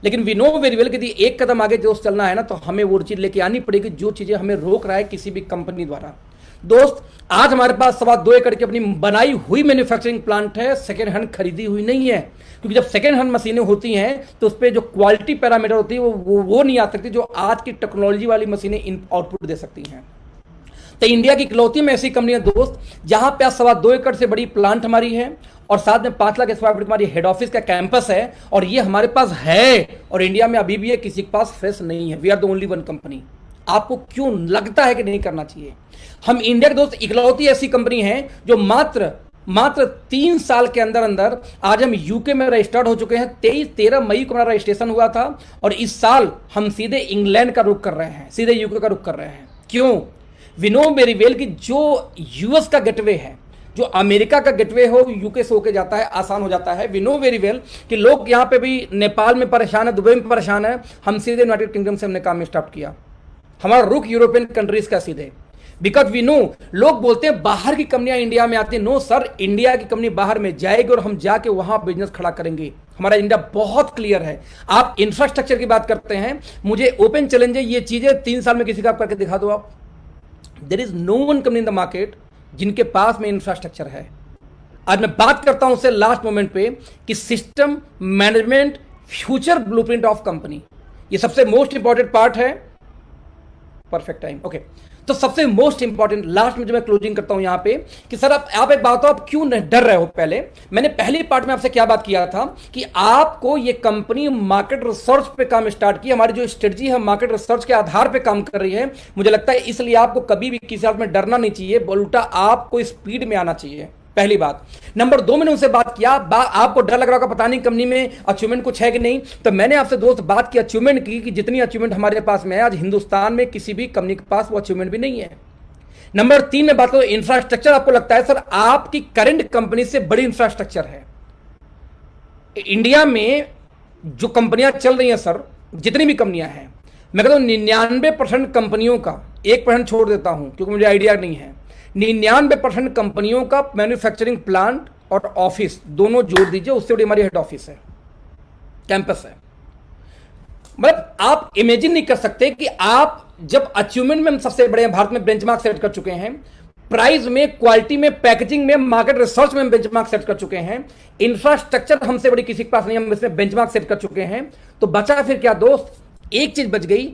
लेकिन वी नो वेरी वेल कि यदि एक कदम आगे जो चलना है ना, तो हमें वो चीज़ लेके आनी पड़ेगी जो चीज़ें हमें रोक रहा है किसी भी कंपनी द्वारा। दोस्त, आज हमारे पास 2.25 एकड़ की अपनी बनाई हुई मैन्युफैक्चरिंग प्लांट है, सेकेंड हैंड खरीदी हुई नहीं है, क्योंकि जब सेकेंड हैंड मशीनें होती हैं तो उस पर जो क्वालिटी पैरामीटर होती है वो नहीं आ सकती जो आज की टेक्नोलॉजी वाली मशीनें आउटपुट दे सकती हैं। तो इंडिया की इकलौती में ऐसी कंपनी है दोस्त, जहां पे 2.25 एकड़ से बड़ी प्लांट हमारी है और साथ में 5 लाख स्क्वायर फीट हमारी हेड ऑफिस का कैंपस है, और ये हमारे पास है और इंडिया में अभी भी है, किसी के पास फ्रेश नहीं है। We are the only one company. आपको क्यों लगता है कि नहीं करना चाहिए? हम इंडिया के दोस्त इकलौती ऐसी कंपनी है जो मात्र 3 साल के अंदर अंदर आज हम यूके में रजिस्टर्ड हो चुके हैं। 13 मई को हमारा रजिस्ट्रेशन हुआ था और इस साल हम सीधे इंग्लैंड का रुख कर रहे हैं, सीधे यूके का रुख कर रहे हैं। क्यों? वी नो वेरी वेल कि जो यूएस का गेटवे है, जो अमेरिका का गेटवे हो, यूके से होके जाता है, आसान हो जाता है। वी नो वेरी वेल कि लोग यहाँ पे भी नेपाल में परेशान है, दुबई में परेशान है, हम सीधे यूनाइटेड किंगडम से हमने काम स्टार्ट किया। हमारा रुख यूरोपियन कंट्रीज का सीधे, बिकॉज वी नो। लोग बोलते हैं बाहर की कंपनियां इंडिया में आती हैं। नो सर, इंडिया की कंपनी बाहर में जाएगी और हम जाके वहां बिजनेस खड़ा करेंगे। हमारा इंडिया बहुत क्लियर है। आप इंफ्रास्ट्रक्चर की बात करते हैं, मुझे ओपन चैलेंज है, ये चीजें 3 साल में किसी का करके दिखा दो आप। There is no one company in the market जिनके पास में इंफ्रास्ट्रक्चर है। आज मैं बात करता हूं उससे लास्ट मोमेंट पे कि system management future blueprint of company, ये सबसे मोस्ट इंपॉर्टेंट पार्ट है। Perfect time, okay. तो सबसे मोस्ट इंपॉर्टेंट लास्ट में जो मैं क्लोजिंग करता हूं यहां पे कि सर आप एक बात हो, आप क्यों डर रहे हो? पहले मैंने पहली पार्ट में आपसे क्या बात किया था कि आपको ये कंपनी मार्केट रिसर्च पे काम स्टार्ट की। हमारी जो स्ट्रेटजी है मार्केट रिसर्च के आधार पे काम कर रही है। मुझे लगता है इसलिए आपको कभी भी किसी हालत में डरना नहीं चाहिए, उल्टा आपको स्पीड में आना चाहिए। पहली बात। नंबर 2, मैंने उनसे बात किया, आपको डर लग रहा होगा पता नहीं कंपनी में अचीवमेंट कुछ है कि नहीं, तो मैंने आपसे दोस्त बात की अचीवमेंट की कि जितनी अचीवमेंट हमारे पास में है आज हिंदुस्तान में किसी भी कंपनी के पास वो अचीवमेंट भी नहीं है। नंबर 3 में बात करो इंफ्रास्ट्रक्चर। आपको लगता है सर आपकी करंट कंपनी से बड़ी इंफ्रास्ट्रक्चर है इंडिया में? जो कंपनियां चल रही हैं सर, जितनी भी कंपनियां हैं, मैं कहता हूं 99% कंपनियों का, 1% छोड़ देता हूं क्योंकि मुझे आइडिया नहीं है, 99% कंपनियों का मैन्युफैक्चरिंग प्लांट और ऑफिस दोनों जोड़ दीजिए, उससे बड़ी हमारी हेड ऑफिस है, कैंपस है। मतलब आप इमेजिन नहीं कर सकते कि आप जब अचीवमेंट में हम सबसे बड़े हैं, भारत में बेंचमार्क सेट कर चुके हैं, प्राइस में, क्वालिटी में, पैकेजिंग में, मार्केट रिसर्च में हम बेंचमार्क सेट कर चुके हैं, इंफ्रास्ट्रक्चर हमसे बड़ी किसी के पास नहीं, हम इसमें बेंचमार्क सेट कर चुके हैं, तो बचा फिर क्या दोस्त? एक चीज बच गई,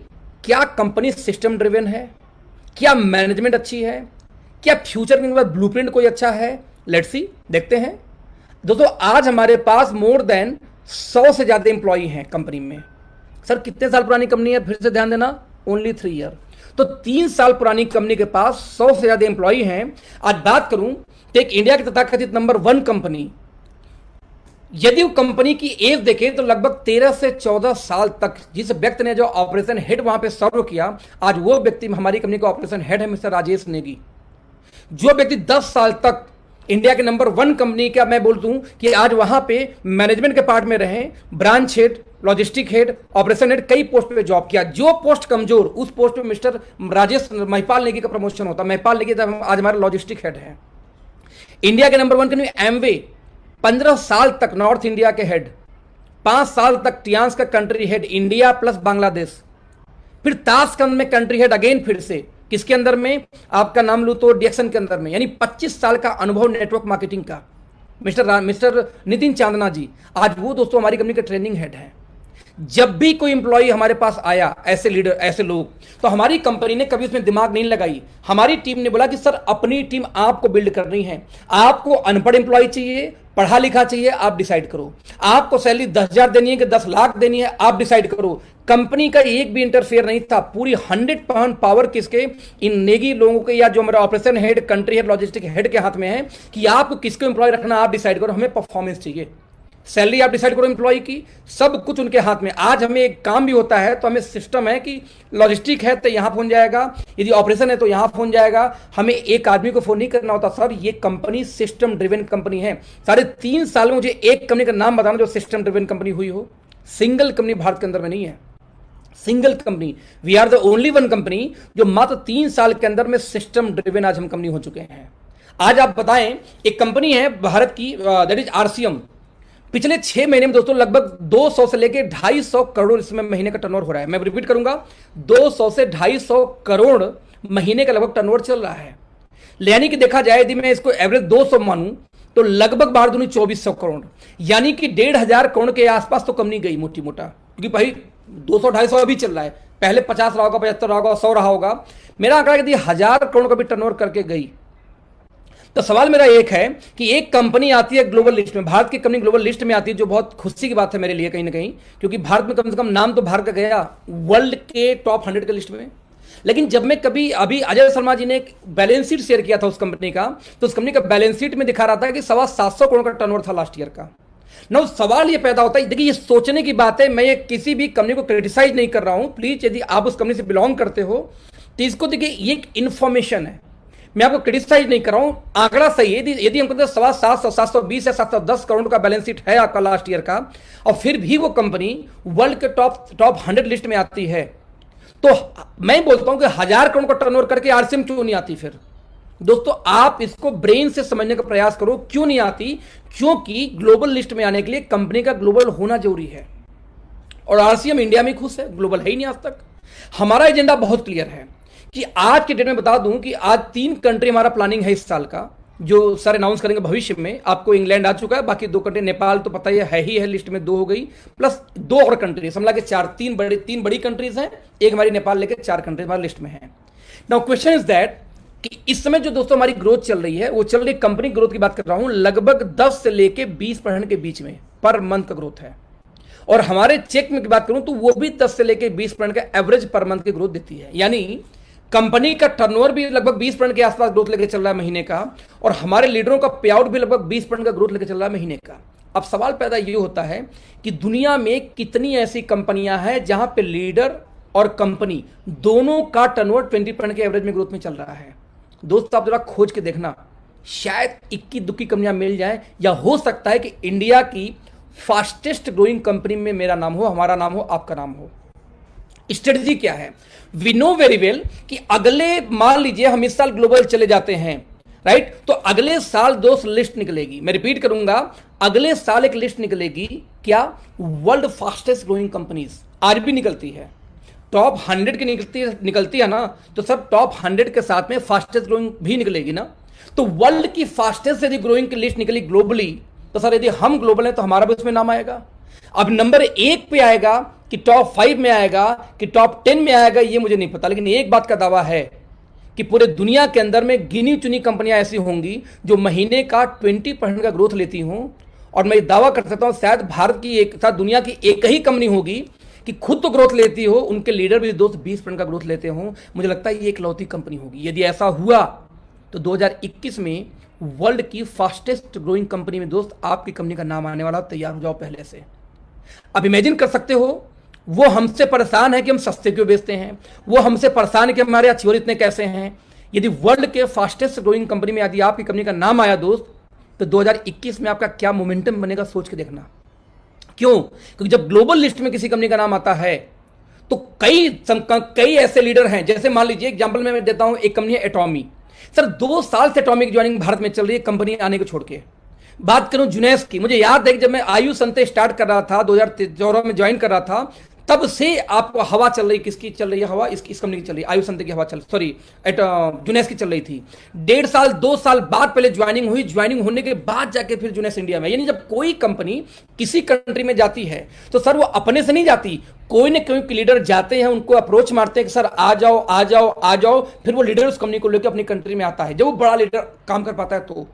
क्या कंपनी सिस्टम ड्रिवन है? क्या मैनेजमेंट अच्छी है? क्या फ्यूचर के ब्लूप्रिंट कोई अच्छा है? लेट्स सी, देखते हैं दोस्तों। आज हमारे पास मोर देन 100 से ज्यादा एम्प्लॉई हैं कंपनी में। सर कितने साल पुरानी कंपनी है? फिर से ध्यान देना, ओनली 3 ईयर। तो 3 साल पुरानी कंपनी के पास 100 से ज्यादा एम्प्लॉई हैं। आज बात करूं तो एक इंडिया की तथाकथित नंबर 1 कंपनी, यदि वो कंपनी की एज देखें तो लगभग 13 से 14 साल तक जिस व्यक्ति ने जो ऑपरेशन हेड वहां पे सर्व किया, आज वो व्यक्ति हमारी कंपनी का ऑपरेशन हेड है, मिस्टर राजेश नेगी। जो व्यक्ति 10 साल तक इंडिया के नंबर 1 कंपनी का, मैं बोलता हूं कि आज वहां पे मैनेजमेंट के पार्ट में रहे, branch head, logistic head, operation head, कई पोस्ट पे जॉब किया। जो पोस्ट कमजोर, उस पोस्ट पे मिस्टर राजेश महिपाल नेगी का प्रमोशन होता। महिपाल नेगी आज हमारे लॉजिस्टिक हेड है। इंडिया के नंबर 1 कंपनी एमवे, 15 साल तक नॉर्थ इंडिया के हेड, 5 साल तक टियांस का country head, India plus Bangladesh, फिर ताशकंद में कंट्री हेड अगेन, फिर से किसके अंदर में? आपका नाम लू तो डिएक्शन के अंदर में, यानी 25 साल का अनुभव नेटवर्क मार्केटिंग का मिस्टर नितिन चांदना जी, आज वो दोस्तों हमारी कंपनी के ट्रेनिंग हेड है। जब भी कोई इंप्लॉई हमारे पास आया, ऐसे लीडर, ऐसे लोग, तो हमारी कंपनी ने कभी उसमें दिमाग नहीं लगाई। हमारी टीम ने बोला कि सर अपनी टीम आपको बिल्ड करनी है, आपको अनपढ़ इंप्लॉई चाहिए, पढ़ा लिखा चाहिए, आप डिसाइड करो। आपको सैलरी 10,000 देनी है कि 10 लाख देनी है, आप डिसाइड करो। कंपनी का एक भी इंटरफेयर नहीं था। पूरी 100% पावर किसके? इन नेगी लोगों के, या जो हमारा operation head, country head, logistic head के हाथ में है कि आपको किसको इंप्लॉय रखना, आप डिसाइड करो, हमें परफॉर्मेंस चाहिए। सैलरी आप डिसाइड करो एम्प्लॉय की, सब कुछ उनके हाथ में। आज हमें एक काम भी होता है तो हमें सिस्टम है कि लॉजिस्टिक है तो यहां फोन जाएगा, यदि ऑपरेशन है तो यहां फोन जाएगा, हमें एक आदमी को फोन नहीं करना होता। सर ये कंपनी सिस्टम ड्रिवन कंपनी है। 3.5 साल में मुझे एक कंपनी का नाम बताना जो सिस्टम ड्रिवन कंपनी हुई हो। सिंगल कंपनी भारत के अंदर में नहीं है, single company. We are the only one company जो मात्र 3 साल के अंदर में सिस्टम ड्रिवन आज हम कंपनी हो चुके हैं। आज आप बताएं, एक कंपनी है भारत की, दैट इज आरसीएम। पिछले 6 महीने में दोस्तों लगभग 200 से लेके 250 करोड़ इसमें महीने का टर्नओवर हो रहा है। मैं रिपीट करूंगा, 200 से 250 करोड़ महीने का लगभग टर्नओवर चल रहा है। यानी कि देखा जाए यदि मैं इसको एवरेज 200 मानूं तो लगभग बाहर दूनी 2400 करोड़, यानी कि 1,500 करोड़ के आसपास तो कम नहीं गई मोटी मोटा, क्योंकि भाई 200-250 अभी चल रहा है, पहले 50 रहा होगा, 75 रहा होगा, 100 रहा होगा। मेरा आंकड़ा यदि 1000 करोड़ का भी टर्नओवर करके गई तो सवाल मेरा एक है कि एक कंपनी आती है ग्लोबल लिस्ट में, भारत की कंपनी ग्लोबल लिस्ट में आती है, जो बहुत खुशी की बात है मेरे लिए कहीं ना कहीं, क्योंकि भारत में कम से कम नाम तो भारत का गया वर्ल्ड के टॉप 100 के लिस्ट में। लेकिन जब मैं कभी अभी अजय शर्मा जी ने एक बैलेंस शीट शेयर किया था उस कंपनी का, तो उस कंपनी का बैलेंस शीट में दिखा रहा था कि 725 करोड़ का टर्नओवर था लास्ट ईयर का। ना सवाल ये पैदा होता है, देखिए ये सोचने की बात है, मैं ये किसी भी कंपनी को क्रिटिसाइज नहीं कर रहा हूं, प्लीज यदि आप उस कंपनी से बिलोंग करते हो तो इसको देखिए, ये एक इंफॉर्मेशन है, मैं आपको क्रिटिसाइज नहीं कर रहा हूं, आंकड़ा सही है। यदि हमको 720 या 710 करोड़ का बैलेंस शीट है आपका लास्ट ईयर का, और फिर भी वो कंपनी वर्ल्ड के टॉप 100 लिस्ट में आती है, तो मैं बोलता हूं कि 1000 करोड़ का टर्नओवर करके आरसीएम क्यों नहीं आती? फिर दोस्तों आप इसको ब्रेन से समझने का प्रयास करो, क्यों नहीं आती? क्योंकि ग्लोबल लिस्ट में आने के लिए कंपनी का ग्लोबल होना जरूरी है, और आरसीएम इंडिया में खुश है, ग्लोबल है ही नहीं आज तक। हमारा एजेंडा बहुत क्लियर है कि आज के डेट में बता दूं कि आज 3 कंट्री हमारा प्लानिंग है इस साल का, जो सर अनाउंस करेंगे भविष्य में। आपको इंग्लैंड आ चुका है, बाकी 2 कंट्री, नेपाल तो पता है ही है, लिस्ट में 2 हो गई, प्लस 2 और कंट्री समझ के 4, 3 बड़ी कंट्रीज हैं, एक हमारी नेपाल लेकर 4 कंट्रीज हमारी लिस्ट में है। नाउ क्वेश्चन इज दैट कि इस समय जो दोस्तों हमारी ग्रोथ चल रही है, वो चल रही कंपनी ग्रोथ की बात कर रहा हूं, लगभग 10 से लेके 20% के बीच में पर मंथ का ग्रोथ है। और हमारे चेक में की बात करूं तो वो भी 10 से लेके 20% का एवरेज पर मंथ की ग्रोथ देती है। यानी कंपनी का टर्नओवर भी लगभग 20% के आसपास ग्रोथ लेके चल रहा है महीने का, और हमारे लीडरों का पे आउट भी लगभग 20% का ग्रोथ लेके चल रहा है महीने का। अब सवाल पैदा ये होता है कि दुनिया में कितनी ऐसी कंपनियां हैं जहां पे लीडर और कंपनी दोनों का टर्नओवर 20% के एवरेज में ग्रोथ में चल रहा है? दोस्तों आप जरा खोज के देखना, शायद इक्की दुक्की कंपनियां मिल जाए, या हो सकता है कि इंडिया की फास्टेस्ट ग्रोइंग कंपनी में मेरा नाम हो, हमारा नाम हो, आपका नाम हो। स्ट्रेटजी क्या है? वी नो वेरी वेल कि अगले, मान लीजिए हम इस साल ग्लोबल चले जाते हैं, राइट, तो अगले साल 2 लिस्ट निकलेगी। मैं रिपीट करूंगा, अगले साल एक लिस्ट निकलेगी, क्या? World fastest growing companies. आज भी निकलती है, टॉप 100 की निकलती है ना, तो सब टॉप 100 के साथ में फास्टेस्ट ग्रोइंग भी निकलेगी ना। तो वर्ल्ड की फास्टेस्ट यदि ग्रोइंग की लिस्ट निकली ग्लोबली, तो सर यदि हम ग्लोबल है तो हमारा भी उसमें नाम आएगा। अब नंबर 1 पे आएगा कि टॉप 5 में आएगा कि टॉप 10 में आएगा, ये मुझे नहीं पता, लेकिन एक बात का दावा है कि पूरे दुनिया के अंदर में गिनी चुनी कंपनियां ऐसी होंगी जो महीने का 20% का ग्रोथ लेती हों। और मैं दावा कर सकता हूं शायद भारत की एक साथ दुनिया की एक ही कंपनी होगी कि खुद तो ग्रोथ लेती हो, उनके लीडर भी दोस्त 20% का ग्रोथ लेते हो। मुझे लगता है ये एक लौती कंपनी होगी। यदि ऐसा हुआ तो 2021 में वर्ल्ड की फास्टेस्ट ग्रोइंग कंपनी में दोस्त आपकी कंपनी का नाम आने वाला, तैयार हो जाओ पहले से। अब इमेजिन कर सकते हो, वो हमसे परेशान है कि हम सस्ते क्यों बेचते हैं, वो हमसे परेशान है कि हमारे अचीवर इतने कैसे हैं। यदि वर्ल्ड के फास्टेस्ट ग्रोइंग कंपनी में यदि आपकी कंपनी का नाम आया दोस्त, तो 2021 में आपका क्या मोमेंटम बनेगा सोच के देखना। क्यों? क्योंकि जब ग्लोबल लिस्ट में किसी कंपनी का नाम आता है तो कई ऐसे लीडर हैं, जैसे मान लीजिए एग्जांपल मैं देता हूं, एक कंपनी है एटॉमी। सर 2 साल से एटॉमिक ज्वाइनिंग भारत में चल रही है, कंपनी आने को छोड़ के। बात करूं जुनेस की, मुझे याद है कि जब मैं आयुष अंत स्टार्ट कर रहा था, 2014 में ज्वाइन कर रहा था, तब से आपको हवा चल रही, किसकी चल रही है हवा? इस कंपनी की चल रही है, आयुष अंत की हवा चल, सॉरी जुनेस की चल रही थी। 1.5 साल 2 साल बाद पहले ज्वाइनिंग हुई, ज्वाइनिंग होने के बाद जाके फिर जुनेस इंडिया में। यानी जब कोई कंपनी किसी कंट्री में जाती है तो सर वो अपने से नहीं जाती, कोई न कोई लीडर जाते हैं, उनको अप्रोच मारते हैं कि सर आ जाओ आ जाओ आ जाओ, फिर वो लीडर उस कंपनी को लेकर अपनी कंट्री में आता है। जब वो बड़ा लीडर काम कर पाता है तो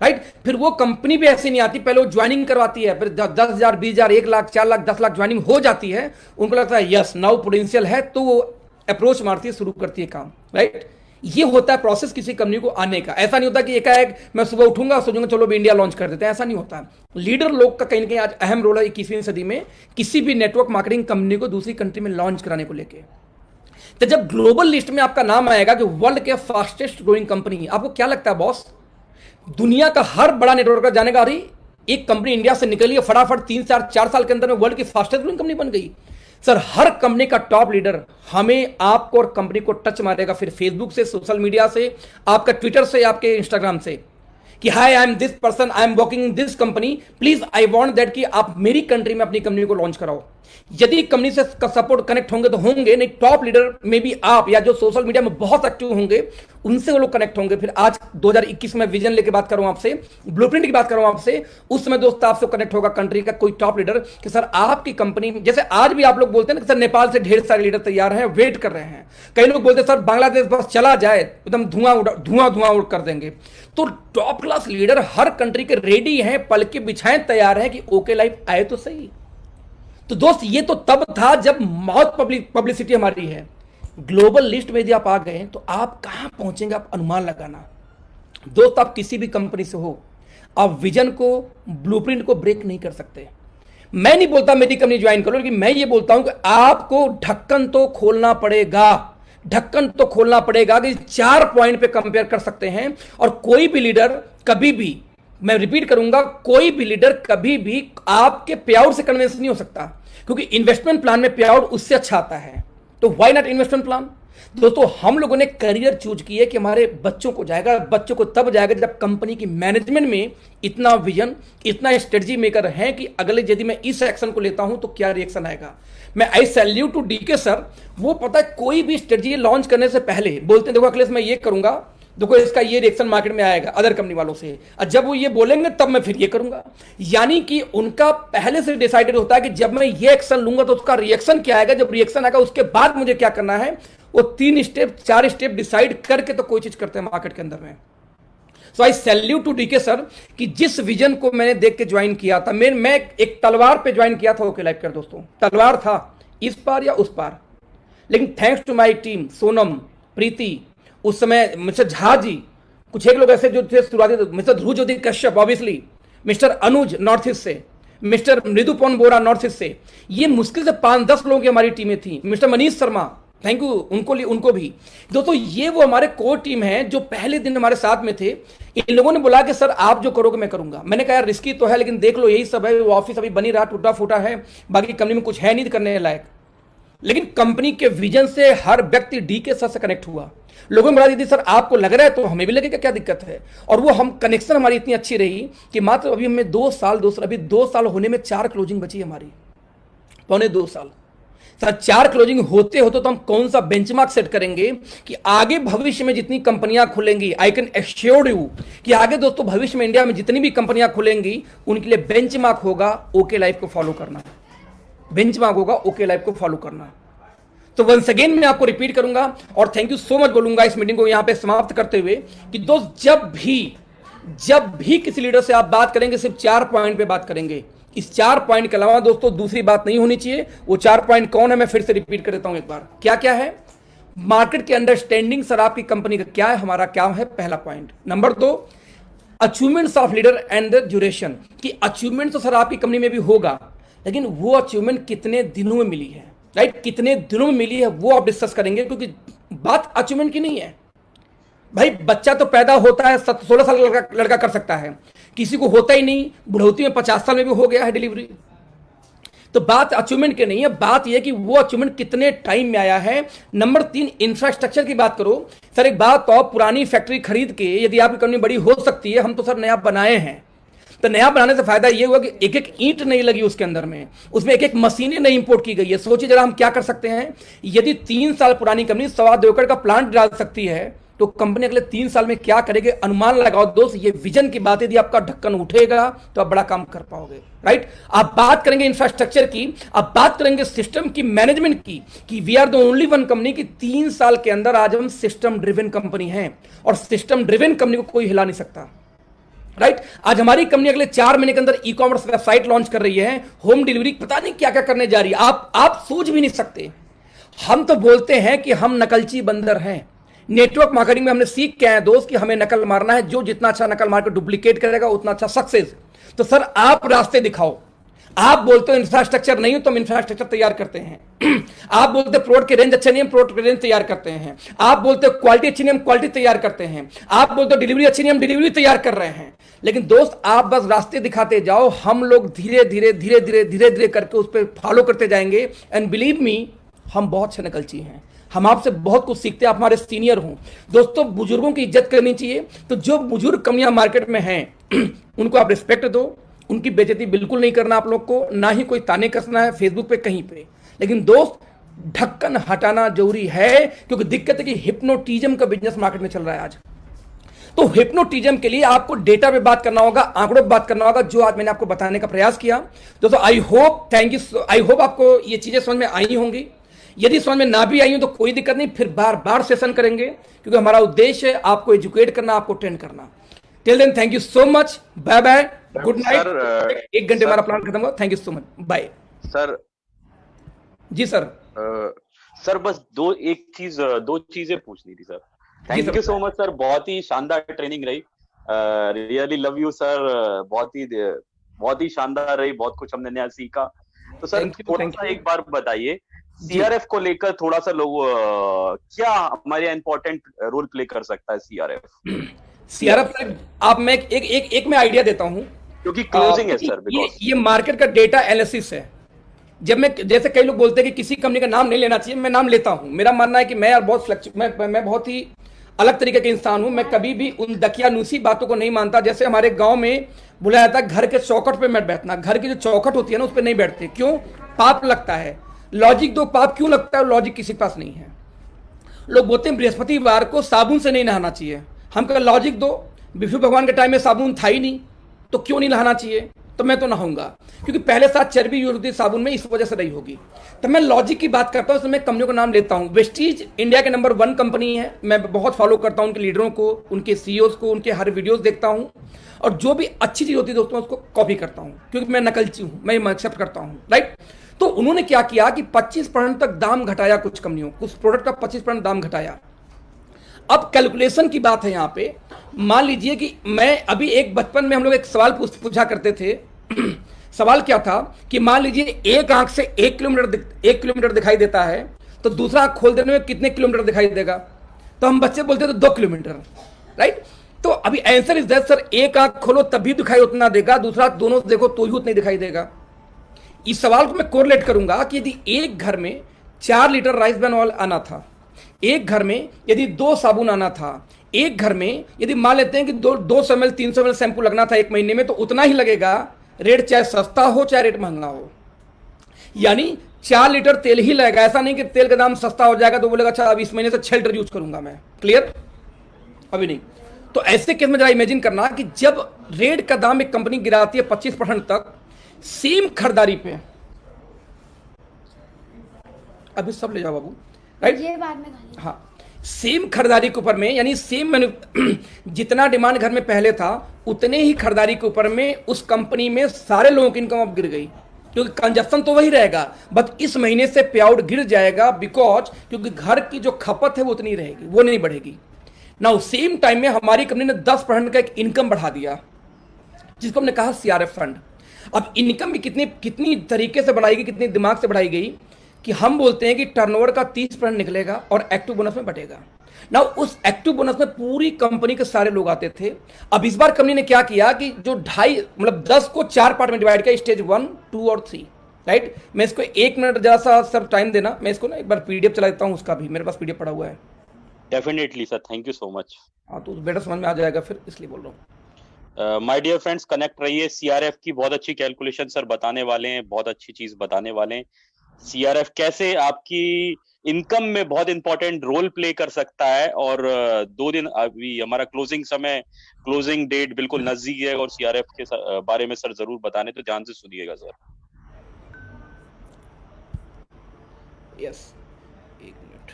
राइट, फिर वो कंपनी भी ऐसी नहीं आती, पहले वो ज्वाइनिंग करवाती है, फिर 10,000 20,000 1 लाख 4 लाख 10 लाख ज्वाइनिंग हो जाती है, उनको लगता है यस नाउ पोटेंशियल है, तो वो अप्रोच मारती है, शुरू करती है काम, राइट। ये होता है प्रोसेस किसी कंपनी को आने का। ऐसा नहीं होता कि एकाएक मैं सुबह उठूंगा सोचूंगा चलो भी इंडिया लॉन्च कर देते हैं, ऐसा नहीं होता। लीडर लोग का कहीं ना कहीं आज अहम रोल है 21वीं सदी में किसी भी नेटवर्क मार्केटिंग कंपनी को दूसरी कंट्री में लॉन्च कराने को लेकर। तो जब ग्लोबल लिस्ट में आपका नाम आएगा कि वर्ल्ड के फास्टेस्ट ग्रोइंग कंपनी, आपको क्या लगता है बॉस, दुनिया का हर बड़ा नेटवर्क जानेगा अरे एक कंपनी इंडिया से निकली है फटाफट 3-4 साल के अंदर में वर्ल्ड की फास्टेस्ट ग्रोइंग कंपनी बन गई। सर हर कंपनी का टॉप लीडर हमें आपको और कंपनी को टच मारेगा, फिर फेसबुक से, सोशल मीडिया से, आपका ट्विटर से, आपके इंस्टाग्राम से कि hi I am this person, I am working in this company, please I want that कि आप मेरी कंट्री में अपनी कंपनी को लॉन्च कराओ। यदि कंपनी से सपोर्ट कनेक्ट होंगे तो होंगे, नहीं टॉप लीडर में भी आप या जो सोशल मीडिया में बहुत एक्टिव होंगे उनसे वो लोग कनेक्ट होंगे। फिर आज 2021 में विजन लेके बात करूं आपसे, ब्लूप्रिंट की बात करूं आपसे, उस समय दोस्त आपसे कनेक्ट होगा कंट्री का कोई टॉप लीडर कि सर आपकी कंपनी, जैसे आज भी आप लोग बोलते हैं ना कि सर नेपाल से ढेर सारे लीडर तैयार हैं, वेट कर रहे हैं। कई लोग बोलते हैं सर बांग्लादेश बस चला जाए एकदम धुआं उड़ कर देंगे। तो टॉप क्लास लीडर हर कंट्री के रेडी हैं, पल के बिछाएं तैयार हैं कि ओके लाइफ आए तो सही। तो दोस्त ये तो तब था जब बहुत पब्लिसिटी हमारी है। ग्लोबल लिस्ट में यदि आप आ गए तो आप कहां पहुंचेंगे आप अनुमान लगाना। दोस्त आप किसी भी कंपनी से हो, आप विजन को, ब्लूप्रिंट को ब्रेक नहीं कर सकते। मैं नहीं बोलता मेरी कंपनी ज्वाइन करो, लेकिन मैं ये बोलता हूं कि आपको ढक्कन तो खोलना पड़ेगा, ढक्कन तो खोलना पड़ेगा कि 4 पॉइंट पे कंपेयर कर सकते हैं। और कोई भी लीडर कभी भी, मैं रिपीट करूंगा, कोई भी लीडर कभी भी आपके पे आउट से कन्विंस नहीं हो सकता, क्योंकि इन्वेस्टमेंट प्लान में पे आउट उससे अच्छा आता है। तो व्हाई नॉट इन्वेस्टमेंट प्लान। दोस्तों हम लोगों ने करियर चूज की है कि हमारे बच्चों को जाएगा, बच्चों को तब जाएगा जब कंपनी की मैनेजमेंट में इतना विजन, इतना स्ट्रेटजी मेकर है कि अगले यदि मैं इस एक्शन को लेता हूं तो क्या रिएक्शन आएगा। मैं I salute to DK sir, वो पता है कोई भी स्ट्रेटजी लॉन्च करने से पहले बोलते हैं देखो अखिलेश मैं ये करूंगा, देखो इसका ये रिएक्शन मार्केट में आएगा अदर कंपनी वालों से, और जब वो ये बोलेंगे तब मैं फिर ये करूंगा। यानी कि उनका पहले से डिसाइडेड होता है कि जब मैं ये एक्शन लूंगा तो उसका रिएक्शन क्या आएगा, जब रिएक्शन आएगा उसके बाद मुझे क्या करना है। वो 3 स्टेप 4 स्टेप डिसाइड करके तो कोई चीज करते हैं मार्केट के अंदर में। So I salute to DK sir कि जिस विजन को मैंने देख के ज्वाइन किया था, मैं एक तलवार पे ज्वाइन किया था ओके लाइफ कर दोस्तों, तलवार था इस पार या उस पार, लेकिन thanks to my team, Sonam, Preeti, उस समय मिस्टर झा जी, कुछ एक लोग ऐसे जो थे शुरुआती, मिस्टर ध्रुव ज्योति कश्यप ऑब्वियसली, मिस्टर अनुज नॉर्थ ईस्ट से, मिस्टर मृदुपन बोरा नॉर्थ ईस्ट से, ये मुश्किल से 5-10 लोगों की हमारी टीमें थी, mister Manish Sharma, thank you उनको भी। दोस्तों ये वो हमारे कोर टीम है जो पहले दिन हमारे साथ में थे। इन लोगों ने बोला कि सर आप जो करोगे मैं करूंगा। मैंने कहा यार रिस्की तो है, लेकिन देख लो यही सब है, वो ऑफिस अभी बनी रहा, टूटा फूटा है, बाकी कंपनी में कुछ है नहीं करने लायक। लेकिन कंपनी के विजन से हर व्यक्ति डी के सर से कनेक्ट हुआ। लोगों ने बता दी सर आपको लग रहा है तो हमें भी लगेगा, क्या दिक्कत है। और वो हम कनेक्शन हमारी इतनी अच्छी रही कि मात्र अभी हमें 2 साल होने में 4 क्लोजिंग बची हमारी, पौने 2 साल। सर 4 क्लोजिंग होते होते तो हम कौन सा बेंचमार्क सेट करेंगे कि आगे भविष्य में जितनी कंपनियां खुलेंगी, आई कैन एश्योर यू कि आगे दोस्तों भविष्य में इंडिया में जितनी भी कंपनियां खुलेंगी उनके लिए बेंचमार्क होगा ओके लाइफ को फॉलो करना, बेंचमार्क होगा ओके लाइफ को फॉलो करना। तो वंस अगेन मैं आपको रिपीट करूंगा और थैंक यू सो मच बोलूंगा इस मीटिंग को यहां पे समाप्त करते हुए कि दोस्त जब भी किसी लीडर से आप बात करेंगे सिर्फ 4 पॉइंट पे बात करेंगे। इस 4 पॉइंट के अलावा दोस्तों दूसरी बात नहीं होनी चाहिए। वो 4 पॉइंट कौन है मैं फिर से रिपीट कर देता हूं एक बार, क्या क्या है। मार्केट की अंडरस्टैंडिंग सर आपकी कंपनी का क्या है, हमारा क्या है, पहला point. Number 2 achievements of leader and the duration, कि अचीवमेंट तो सर आपकी कंपनी में भी होगा, लेकिन वो अचीवमेंट कितने दिनों में मिली है, राइट, कितने दिनों में मिली है वो आप डिस्कस करेंगे। क्योंकि बात अचीवमेंट की नहीं है भाई, बच्चा तो पैदा होता है 16 साल का लड़का कर सकता है, किसी को होता ही नहीं, बुढ़ौती में 50 साल में भी हो गया है डिलीवरी। तो बात अचीवमेंट की नहीं है, बात यह कि वो अचीवमेंट कितने टाइम में आया है। नंबर 3 इंफ्रास्ट्रक्चर की बात करो। सर एक बात तो पुरानी फैक्ट्री खरीद के यदि आपकी कंपनी बड़ी हो सकती है, हम तो सर नया बनाए हैं, तो नया बनाने से फायदा ये हुआ कि एक एक ईंट नहीं लगी उसके अंदर में, उसमें एक एक मशीनें नहीं इंपोर्ट की गई है। सोचिए जरा हम क्या कर सकते हैं, यदि 3 साल पुरानी कंपनी 2.25 एकड़ का प्लांट डाल सकती है तो कंपनी अगले 3 साल में क्या करेगी, अनुमान लगाओ दोस्त। ये विजन की बात, यदि आपका ढक्कन उठेगा तो आप बड़ा काम कर पाओगे, राइट। आप बात करेंगे इंफ्रास्ट्रक्चर की, आप बात करेंगे सिस्टम की, मैनेजमेंट की, कि we are the only one company की 3 साल के अंदर आज हम सिस्टम ड्रिवन कंपनी है, और सिस्टम ड्रिवन कंपनी को कोई हिला नहीं सकता, राइट। आज हमारी कंपनी अगले 4 महीने के अंदर ई कॉमर्स वेबसाइट लॉन्च कर रही है, होम डिलीवरी, पता नहीं क्या क्या करने जा रही है, आप सोच भी नहीं सकते। हम तो बोलते हैं कि हम नकलची बंदर हैं, नेटवर्क मार्केटिंग में हमने सीख के आए दोस्त कि हमें नकल मारना है, जो जितना अच्छा नकल मार के डुप्लीकेट करेगा उतना अच्छा सक्सेस। तो सर आप रास्ते दिखाओ। आप बोलते हो इंफ्रास्ट्रक्चर नहीं हो तो हम इंफ्रास्ट्रक्चर तैयार करते हैं। आप बोलते हो प्रोडक्ट के रेंज अच्छे नहीं, हम प्रोडक्ट के रेंज तैयार करते हैं। आप बोलते हो क्वालिटी अच्छी नहीं, हम क्वालिटी तैयार करते हैं। आप बोलते हो डिलीवरी अच्छी नहीं, हम डिलीवरी तैयार कर रहे हैं। लेकिन दोस्त आप बस रास्ते दिखाते जाओ, हम लोग धीरे धीरे धीरे धीरे धीरे धीरे करके उस पर फॉलो करते जाएंगे। एंड बिलीव मी, हम बहुत अच्छे नकलची हैं, हम आपसे बहुत कुछ सीखते हैं, आप हमारे सीनियर हो। दोस्तों बुजुर्गों की इज्जत करनी चाहिए। तो जो बुजुर्ग कंपनियां मार्केट में हैं उनको आप रिस्पेक्ट दो, उनकी बेइज्जती बिल्कुल नहीं करना आप लोग को, ना ही कोई ताने कसना है फेसबुक पे कहीं पे। लेकिन दोस्त ढक्कन हटाना जरूरी है, क्योंकि दिक्कत है कि हिप्नोटिज्म का बिजनेस मार्केट में चल रहा है आज। तो हिप्नोटिज्म के लिए आपको डेटा पे बात करना होगा, आंकड़ों पे बात करना होगा, जो आज मैंने आपको बताने का प्रयास किया। दोस्तों आई होप आपको ये चीजें समझ में आई होंगी। यदि समझ में ना भी आई हो तो कोई दिक्कत नहीं, फिर बार बार सेशन करेंगे, क्योंकि हमारा उद्देश्य है आपको एजुकेट करना, आपको ट्रेन करना। Till then thank you so much, bye bye, good night. 1 घंटे हमारा प्लान खत्म हुआ। Thank you so much, bye sir. जी सर। सर बस दो चीजें पूछनी थी sir. Thank you so much sir, बहुत ही शानदार ट्रेनिंग रही। रियली लव यू सर, बहुत ही शानदार रही, बहुत कुछ हमने नया सीखा। तो सर थोड़ा सा एक बार बताइए, सीआरएफ को लेकर थोड़ा सा लोग क्या हमारे इंपॉर्टेंट रोल प्ले कर सकता है सीआरएफ आप मैं एक मैं आइडिया देता हूं, क्योंकि क्लोजिंग है सर। ये मार्केट का डेटा एनालिसिस है। जब मैं, जैसे कई लोग बोलते हैं कि किसी कंपनी का नाम नहीं लेना चाहिए, मैं नाम लेता हूं। मेरा मानना है कि मैं बहुत ही अलग तरीके के इंसान हूं। मैं कभी भी उन दकियानूसी बातों को नहीं मानता। जैसे हमारे गांव में बुलाया जाता है घर के चौखट पे मत बैठना, घर की जो चौखट होती है ना उस पर नहीं बैठते। क्यों? पाप लगता है। लॉजिक दो, पाप क्यों लगता है? लॉजिक किसी के पास नहीं है। लोग बोलते हैं बृहस्पतिवार को साबुन से नहीं नहाना चाहिए। हम कहा लॉजिक दो, विष्णु भगवान के टाइम में साबुन था ही नहीं, तो क्यों नहीं नहाना चाहिए? तो मैं तो नहाऊंगा, क्योंकि पहले साथ चर्बी यूज होती है साबुन में, इस वजह से रही होगी। तो मैं लॉजिक की बात करता हूं, उसमें मैं कंपनियों का नाम लेता हूं। वेस्टीज इंडिया के नंबर 1 कंपनी है। मैं बहुत फॉलो करता हूं उनके लीडरों को, उनके सीईओज को, उनके हर वीडियोस देखता हूं, और जो भी अच्छी चीज होती है दोस्तों उसको कॉपी करता हूं, क्योंकि मैं नकलची हूं, मैं एक्सेप्ट करता हूं, राइट। तो उन्होंने क्या किया कि 25% तक दाम घटाया, कुछ कंपनियों, कुछ प्रोडक्ट का 25% दाम घटाया। अब कैलकुलेशन की बात है यहाँ पे। मान लीजिए कि मैं अभी एक बचपन में हम लोग एक सवाल पूछा करते थे। सवाल क्या था कि मान लीजिए एक आंख से 1 किलोमीटर दिखाई देता है, तो दूसरा आंख खोल देने में कितने किलोमीटर दिखाई देगा? तो हम बच्चे बोलते थे 2 किलोमीटर, राइट। तो अभी आंसर इज दैट सर, एक आंख खोलो तब भी दिखाई उतना देगा, दूसरा दोनों देखो तो ही उतना दिखाई देगा। इस सवाल को मैं कोरिलेट करूंगा कि यदि एक घर में 4 लीटर राइस ब्रान ऑयल आना था, एक घर में यदि 2 साबुन आना था, एक घर में यदि मान लेते हैं कि 200 ml 300 ml शैम्पू लगना था एक महीने में, तो उतना ही लगेगा। रेट चाहे सस्ता हो चाहे रेट महंगा हो, यानी 4 लीटर तेल ही लगेगा। ऐसा नहीं कि तेल का दाम सस्ता हो जाएगा तो बोलेगा अच्छा अब इस महीने से 6 लीटर यूज करूंगा मैं। क्लियर? अभी नहीं। तो ऐसे केस में जरा इमेजिन करना कि जब रेट का दाम एक कंपनी गिराती है 25% तक, सेम खरीदारी पे, अभी सब ले जाओ बाबू, राइट, ये बाद में, हाँ, सेम खरीदारी के ऊपर में, यानी सेम जितना डिमांड घर में पहले था उतने ही खरीदारी के ऊपर में उस कंपनी में सारे लोगों की इनकम अब गिर गई, क्योंकि कंजप्शन तो वही रहेगा, बट इस महीने से पे आउट गिर जाएगा, बिकॉज क्योंकि घर की जो खपत है वो उतनी रहेगी, वो नहीं बढ़ेगी ना। सेम टाइम में हमारी कंपनी ने 10% का एक इनकम बढ़ा दिया, जिसको हमने कहा सीआरएफ फंड। अब इनकम भी कितनी तरीके से बढ़ाई गई, कितनी दिमाग से बढ़ाई गई, कि हम बोलते हैं कि टर्नओवर का 30% निकलेगा और एक्टिव बोनस में बटेगा ना। उस एक्टिव बोनस में पूरी कंपनी के सारे लोग आते थे। अब इस बार कंपनी ने क्या किया कि जो 10 को 4 पार्ट में डिवाइड किया, स्टेज 1, 2 और 3, राइट। मैं इसको 1 मिनट जरा सा सब टाइम देना, मैं इसको ना एक बार पीडीएफ चला देता हूँ, उसका भी मेरे पास पीडीएफ पड़ा हुआ है। Definitely sir, thank you so much. हाँ, तो बेटर समझ में आ जाएगा फिर, इसलिए बोल रहा हूँ। माय डियर फ्रेंड्स, कनेक्ट रहिए। सीआरएफ की बहुत अच्छी कैलकुलेशन सर बताने वाले हैं, बहुत अच्छी चीज बताने वाले हैं। सीआरएफ कैसे आपकी इनकम में बहुत इंपॉर्टेंट रोल प्ले कर सकता है। और 2 दिन अभी हमारा क्लोजिंग डेट बिल्कुल नजदीक है, और सीआरएफ के बारे में सर जरूर बताने, तो ध्यान से सुनिएगा सर। Yes, 1 minute.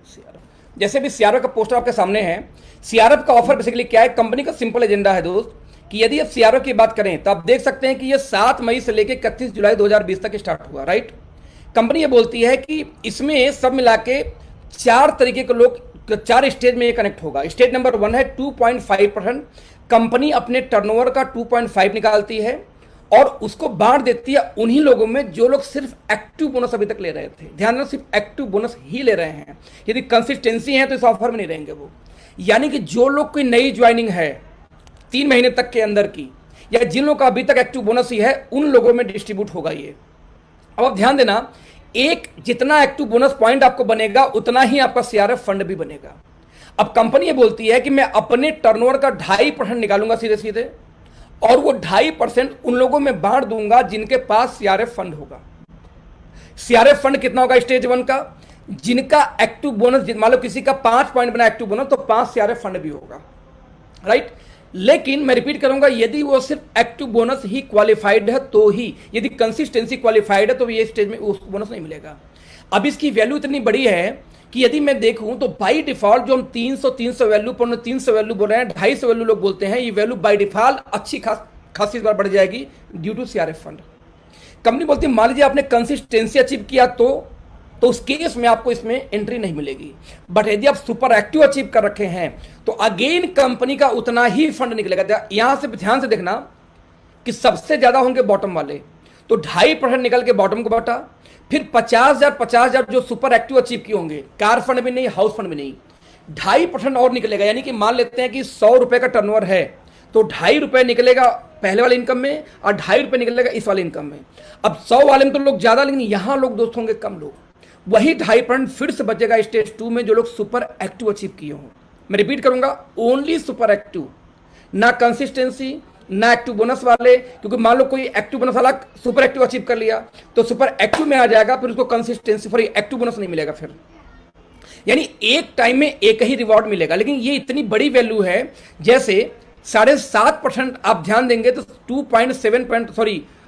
सीआरएफ, जैसे भी सीआरएफ का पोस्टर आपके सामने है, सीआरएफ का ऑफर बेसिकली क्या है? कंपनी का सिंपल एजेंडा है दोस्त, कि यदि आप सीआरएफ की बात करें तो आप देख सकते हैं कि ये 7 मई से लेकर 31 जुलाई 2020 तक स्टार्ट हुआ, राइट। कंपनी ये बोलती है कि इसमें सब मिला के 4 तरीके के लोग 4 स्टेज में ये कनेक्ट होगा। स्टेज नंबर 1 है 2.5%, कंपनी अपने टर्नओवर का 2.5 निकालती है और उसको बांट देती है उन्हीं लोगों में जो लोग सिर्फ एक्टिव बोनस अभी तक ले रहे थे। ध्यान रखना, सिर्फ एक्टिव बोनस ही ले रहे हैं। यदि कंसिस्टेंसी है तो इस ऑफर में नहीं रहेंगे वो। यानी कि जो लोग कोई नई ज्वाइनिंग है 3 महीने तक के अंदर की, या जिन लोगों का अभी तक एक्टिव बोनस ही है, उन लोगों में डिस्ट्रीब्यूट होगा ये। अब आप ध्यान देना, एक जितना एक्टिव बोनस पॉइंट आपको बनेगा उतना ही आपका सीआरएफ फंड भी बनेगा। अब कंपनी ये बोलती है कि मैं अपने टर्नओवर का 2.5% निकालूंगा सीधे सीधे, और वो 2.5% उन लोगों में बांट दूंगा जिनके पास सीआरएफ फंड होगा। सीआरएफ फंड कितना होगा स्टेज 1 का? जिनका एक्टिव बोनस, मान लो किसी का 5 पॉइंट बना एक्टिव बोनस, तो 5 सीआरएफ फंड भी होगा, राइट। लेकिन मैं रिपीट करूंगा, यदि वो सिर्फ एक्टिव बोनस ही क्वालिफाइड है तो ही, यदि कंसिस्टेंसी क्वालिफाइड है तो ये स्टेज में उसको बोनस नहीं मिलेगा। अब इसकी वैल्यू इतनी बड़ी है कि यदि मैं देखूं तो बाई डिफॉल्ट जो हम 300 वैल्यू पर 300 वैल्यू बोल रहे हैं, 250 वैल्यू लोग बोलते हैं, ये वैल्यू बाई डिफॉल्ट अच्छी खासी बार बढ़ जाएगी due to CRF fund. Company बोलती है मान लीजिए आपने कंसिस्टेंसी अचीव किया तो उस केस में आपको इसमें एंट्री नहीं मिलेगी। बट यदि आप सुपर एक्टिव अचीव कर रखे हैं तो अगेन कंपनी का उतना ही फंड निकलेगा। यहां से ध्यान से देखना कि सबसे ज्यादा होंगे बॉटम वाले, तो 2.5% निकल के बॉटम को बांटा, फिर 50,000 जो सुपर एक्टिव अचीव किए होंगे, कार फंड भी नहीं, हाउस फंड भी नहीं, 2.5% और निकलेगा। यानी कि मान लेते हैं कि 100 रुपए का टर्नओवर है तो 2.5 रुपए निकलेगा पहले वाले इनकम में और 2.5 रुपए निकलेगा इस वाले इनकम में। अब 100 वाले में तो लोग ज्यादा, लेकिन यहां लोग दोस्त होंगे कम लोग। वही 2.5% फिर से बचेगा स्टेज 2 में जो लोग सुपर एक्टिव अचीव किए हों। मैं रिपीट करूंगा, ओनली सुपर एक्टिव, ना कंसिस्टेंसी ना एक्टिव बोनस वाले, क्योंकि मान लो कोई एक्टिव बोनस वाला सुपर एक्टिव अचीव कर लिया तो सुपर एक्टिव में आ जाएगा, फिर उसको कंसिस्टेंसी फॉर एक्टिव बोनस नहीं मिलेगा फिर। यानी एक टाइम में एक ही रिवॉर्ड मिलेगा। लेकिन ये इतनी बड़ी वैल्यू है, जैसे 7.5% आप ध्यान देंगे तो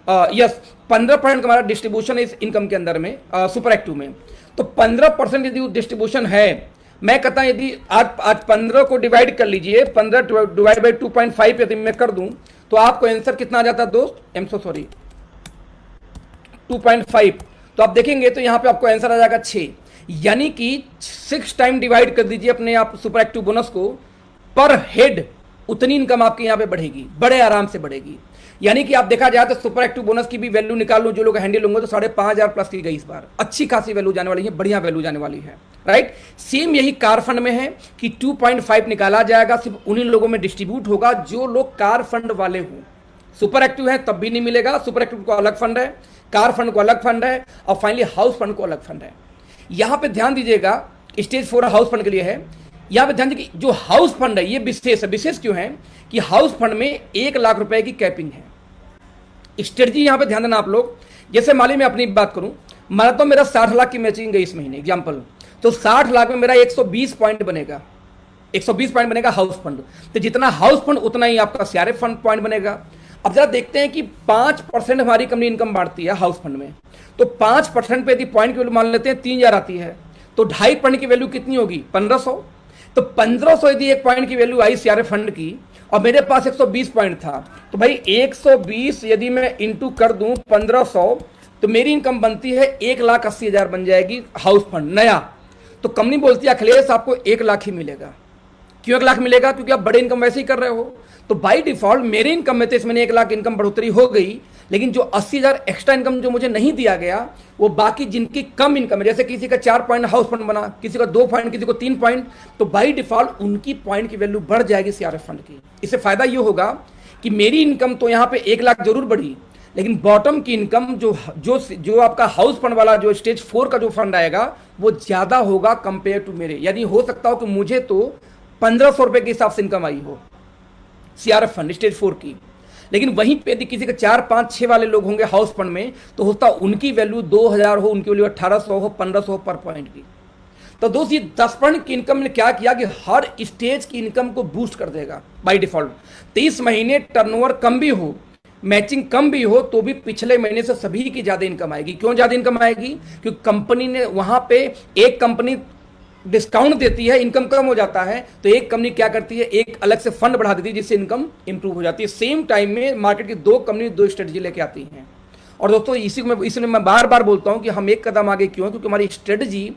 15% हमारा डिस्ट्रीब्यूशन है इस इनकम के अंदर में सुपर एक्टिव में। तो 15% यदि डिस्ट्रीब्यूशन है, मैं कहता हूं यदि आज 15 को डिवाइड कर लीजिए, 15 डिवाइड बाई 2.5 यदि मैं कर दूं तो आपको आंसर कितना आ जाता है दोस्त? 2.5। तो आप देखेंगे तो यहां पे आपको आंसर आ जाएगा 6। यानी कि 6 टाइम डिवाइड कर दीजिए अपने आप सुपर एक्टिव बोनस को, पर हेड उतनी इनकम आपके यहां पे बढ़ेगी, बड़े आराम से बढ़ेगी। यानी कि आप देखा जाए तो सुपर एक्टिव बोनस की भी वैल्यू निकाल लो, जो लोग हैंडल होंगे तो 5,500 प्लस की गई इस बार, अच्छी खासी वैल्यू जाने वाली है, बढ़िया वैल्यू जाने वाली है, राइट। सेम यही कार फंड में है कि 2.5 निकाला जाएगा, सिर्फ उन्हीं लोगों में डिस्ट्रीब्यूट होगा जो लोग कार फंड वाले हों। सुपर एक्टिव है तब भी नहीं मिलेगा, सुपर एक्टिव को अलग फंड है, कार फंड को अलग फंड है, और फाइनली हाउस फंड को अलग फंड है। यहां पे ध्यान दीजिएगा, स्टेज 4 हाउस फंड के लिए है। यहां पे ध्यान दीजिए जो हाउस फंड है ये विशेष है। विशेष क्यों है कि हाउस फंड में 1 लाख रुपए की कैपिंग है। स्ट्रेटजी यहां पे ध्यान देना आप लोग। जैसे मान ली मैं अपनी बात करूं, माना तो मेरा 60 लाख की मैचिंग गई इस महीने एग्जांपल, तो 60 लाख में मेरा 120 पॉइंट बनेगा, 120 पॉइंट बनेगा हाउस फंड। तो जितना हाउस फंड उतना ही आपका सीआरएफ फंड पॉइंट बनेगा। अब जरा देखते हैं कि 5% हमारी कंपनी इनकम बांटती है हाउस फंड में, तो 5% पे यदि पॉइंट की वैल्यू मान लेते हैं 3000 आती है, तो 2.5% की वैल्यू कितनी होगी? 1500। तो 1500 यदि एक पॉइंट की वैल्यू आई सीआरएफ फंड की और मेरे पास 120 पॉइंट था, तो भाई 120 यदि मैं इंटू कर दूं 1500, तो मेरी इनकम बनती है 1,80,000 बन जाएगी हाउस फंड नया। तो कंपनी बोलती है अखिलेश आपको 1 लाख ही मिलेगा। क्यों 1 लाख मिलेगा? क्योंकि आप बड़े इनकम वैसे ही कर रहे हो। तो बाई डिफॉल्ट मेरे इनकम में तो इस महीने 1 लाख इनकम बढ़ोतरी हो गई, लेकिन जो 80,000 एक्स्ट्रा इनकम जो मुझे नहीं दिया गया, वो बाकी जिनकी कम इनकम है, जैसे किसी का 4 पॉइंट हाउस फंड बना, किसी का 2 पॉइंट, किसी को 3 पॉइंट, तो बाई डिफॉल्ट उनकी पॉइंट की वैल्यू बढ़ जाएगी सीआरएफ फंड की। इससे फायदा ये होगा कि मेरी इनकम तो यहाँ पे 1 लाख जरूर बढ़ी, लेकिन बॉटम की इनकम जो आपका हाउस फंड वाला जो स्टेज 4 का जो फंड आएगा वो ज्यादा होगा कंपेयर टू मेरे। यानी हो सकता हो कि मुझे तो 1500 रुपए के हिसाब से इनकम आई हो सीआरएफ फंड स्टेज 4 की, लेकिन वहीं पे यदि किसी के 4, 5, 6 वाले लोग होंगे हाउस फंड में, तो होता उनकी वैल्यू 2000 हो, उनकी वैल्यू 1800 हो, 1500 पर पॉइंट की। तो दोस्त ये 10% की इनकम ने क्या किया कि हर स्टेज की इनकम को बूस्ट कर देगा बाय डिफॉल्ट। 23 महीने टर्नओवर कम भी हो, मैचिंग कम भी हो, तो भी पिछले महीने से सभी की ज्यादा इनकम आएगी। क्यों ज्यादा इनकम आएगी? क्योंकि कंपनी ने वहां पे एक कंपनी डिस्काउंट देती है, इनकम कम हो जाता है, तो एक कंपनी क्या करती है, एक अलग से फंड बढ़ा देती है जिससे इनकम इंप्रूव हो जाती है। सेम टाइम में मार्केट की 2 कंपनी 2 स्ट्रेटजी लेके आती हैं। और दोस्तों इसलिए मैं बार बार बोलता हूं कि हम एक कदम आगे क्यों, क्योंकि हमारी स्ट्रेटजी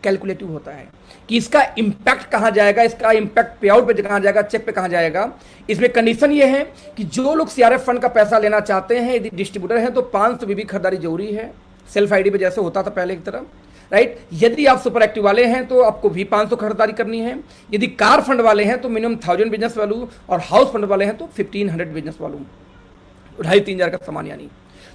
कैलकुलेटिव होता है कि इसका इंपैक्ट कहां जाएगा, इसका इंपैक्ट पे आउट पे कहां जाएगा, चेक पे कहां जाएगा। इसमें कंडीशन ये है कि जो लोग सीआरएफ फंड का पैसा लेना चाहते हैं, यदि डिस्ट्रीब्यूटर हैं, तो 500 बीबी खरीदारी जरूरी है, सेल्फ आईडी पे जैसे होता था पहले की तरह, राइट। यदि आप सुपर एक्टिव वाले हैं तो आपको भी 500 खरीदारी करनी है। यदि कार फंड वाले हैं तो मिनिमम 1000 बिजनेस वैल्यू, और हाउस फंड वाले हैं तो 1500 बिजनेस वैल्यू, 2,500-3,000 का सामान यानी।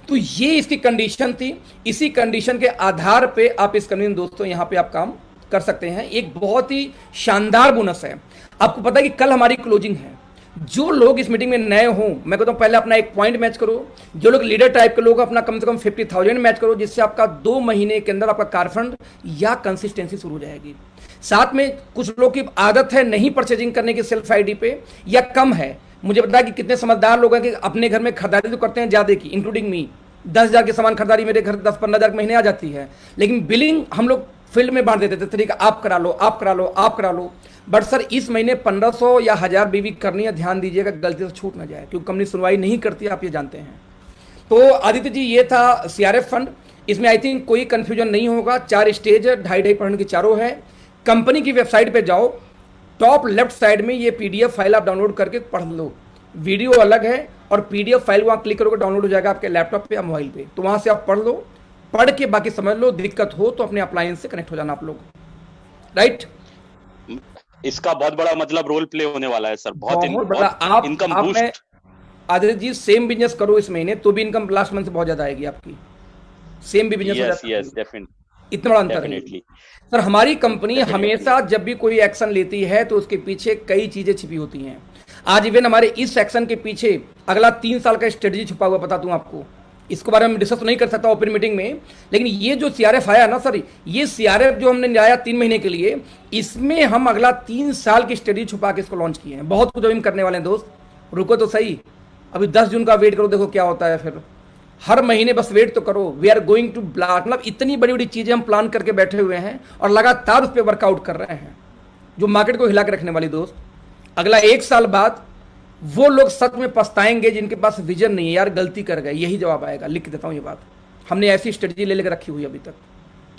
तो ये इसकी कंडीशन थी। इसी कंडीशन के आधार पे आप इस कन्वीन दोस्तों यहाँ पे आप काम कर सकते हैं। एक बहुत ही शानदार बोनस है। आपको पता है कि कल हमारी क्लोजिंग है। जो लोग इस मीटिंग में नए हों, मैं कहता हूं पहले अपना एक पॉइंट मैच करो। जो लोग लीडर टाइप के लोग अपना कम से कम 50,000 मैच करो, जिससे आपका 2 महीने के अंदर आपका कार फंड या कंसिस्टेंसी शुरू हो जाएगी। साथ में कुछ लोग की आदत है नहीं परचेजिंग करने की सेल्फ आईडी पे, या कम है। मुझे पता है कि कितने समझदार लोग हैं कि अपने घर में खरीदारी तो करते हैं ज्यादा की, इंक्लूडिंग मी। 10,000 के सामान खरीदारी मेरे घर 10-15,000 महीने आ जाती है, लेकिन बिलिंग हम लोग फील्ड में बांट देते थे, तरीका आप करा लो, आप करा लो, आप करा लो। बट सर इस महीने 1500 या 1000 बीवी करनी है, ध्यान दीजिएगा गलती से छूट ना जाए, क्योंकि कंपनी सुनवाई नहीं करती, आप ये जानते हैं। तो आदित्य जी ये था सीआरएफ फंड। इसमें आई थिंक कोई कंफ्यूजन नहीं होगा। 4 स्टेज है, 2.5% की चारों है। कंपनी की वेबसाइट पे जाओ, टॉप लेफ्ट साइड में ये पीडीएफ फाइल आप डाउनलोड करके पढ़ लो। वीडियो अलग है और पीडीएफ फाइल वहां क्लिक करोगे डाउनलोड हो जाएगा आपके लैपटॉप पे या मोबाइल पे। तो वहां से आप पढ़ लो, पढ़ के बाकी समझ लो। दिक्कत हो तो अपने अप्लायंस से कनेक्ट हो जाना आप लोग, राइट। इसका बहुत बड़ा मतलब रोल प्ले होने वाला है सर, बहुत बड़ा। आप income boost. Aditya ji same business करो इस महीने तो भी इनकम लास्ट मंथ से बहुत ज्यादा आएगी आपकी। सेम भी बिजनेस हो जाता है, इतना बड़ा अंतर है सर। हमारी कंपनी हमेशा जब भी कोई एक्शन लेती है तो उसके पीछे कई चीजें छिपी होती हैं। आज इवन हमारे इस एक्शन के पीछे अगला 3 साल का स्ट्रेटजी छुपा हुआ, बता दूं आपको। इसके बारे में डिस्कस नहीं कर सकता ओपन मीटिंग में, लेकिन ये जो सीआरएफ आया ना सर, ये सीआरएफ जो हमने लाया 3 महीने के लिए, इसमें हम अगला 3 साल की स्ट्रेटजी छुपा के इसको लॉन्च किए हैं। बहुत कुछ हम करने वाले हैं दोस्त, रुको तो सही। अभी 10 जून का वेट करो, देखो क्या होता है। फिर हर महीने बस वेट तो करो। We are going to blast, मतलब इतनी बड़ी बड़ी चीजें हम प्लान करके बैठे हुए हैं और लगातार उस पर वर्कआउट कर रहे हैं, जो मार्केट को हिला के रखने वाली दोस्त। अगला 1 साल बाद वो लोग सच में पछताएंगे जिनके पास विजन नहीं है, यार गलती कर गए, यही जवाब आएगा। लिख देता हूं ये बात, हमने ऐसी स्ट्रेटजी ले लेकर रखी हुई अभी तक।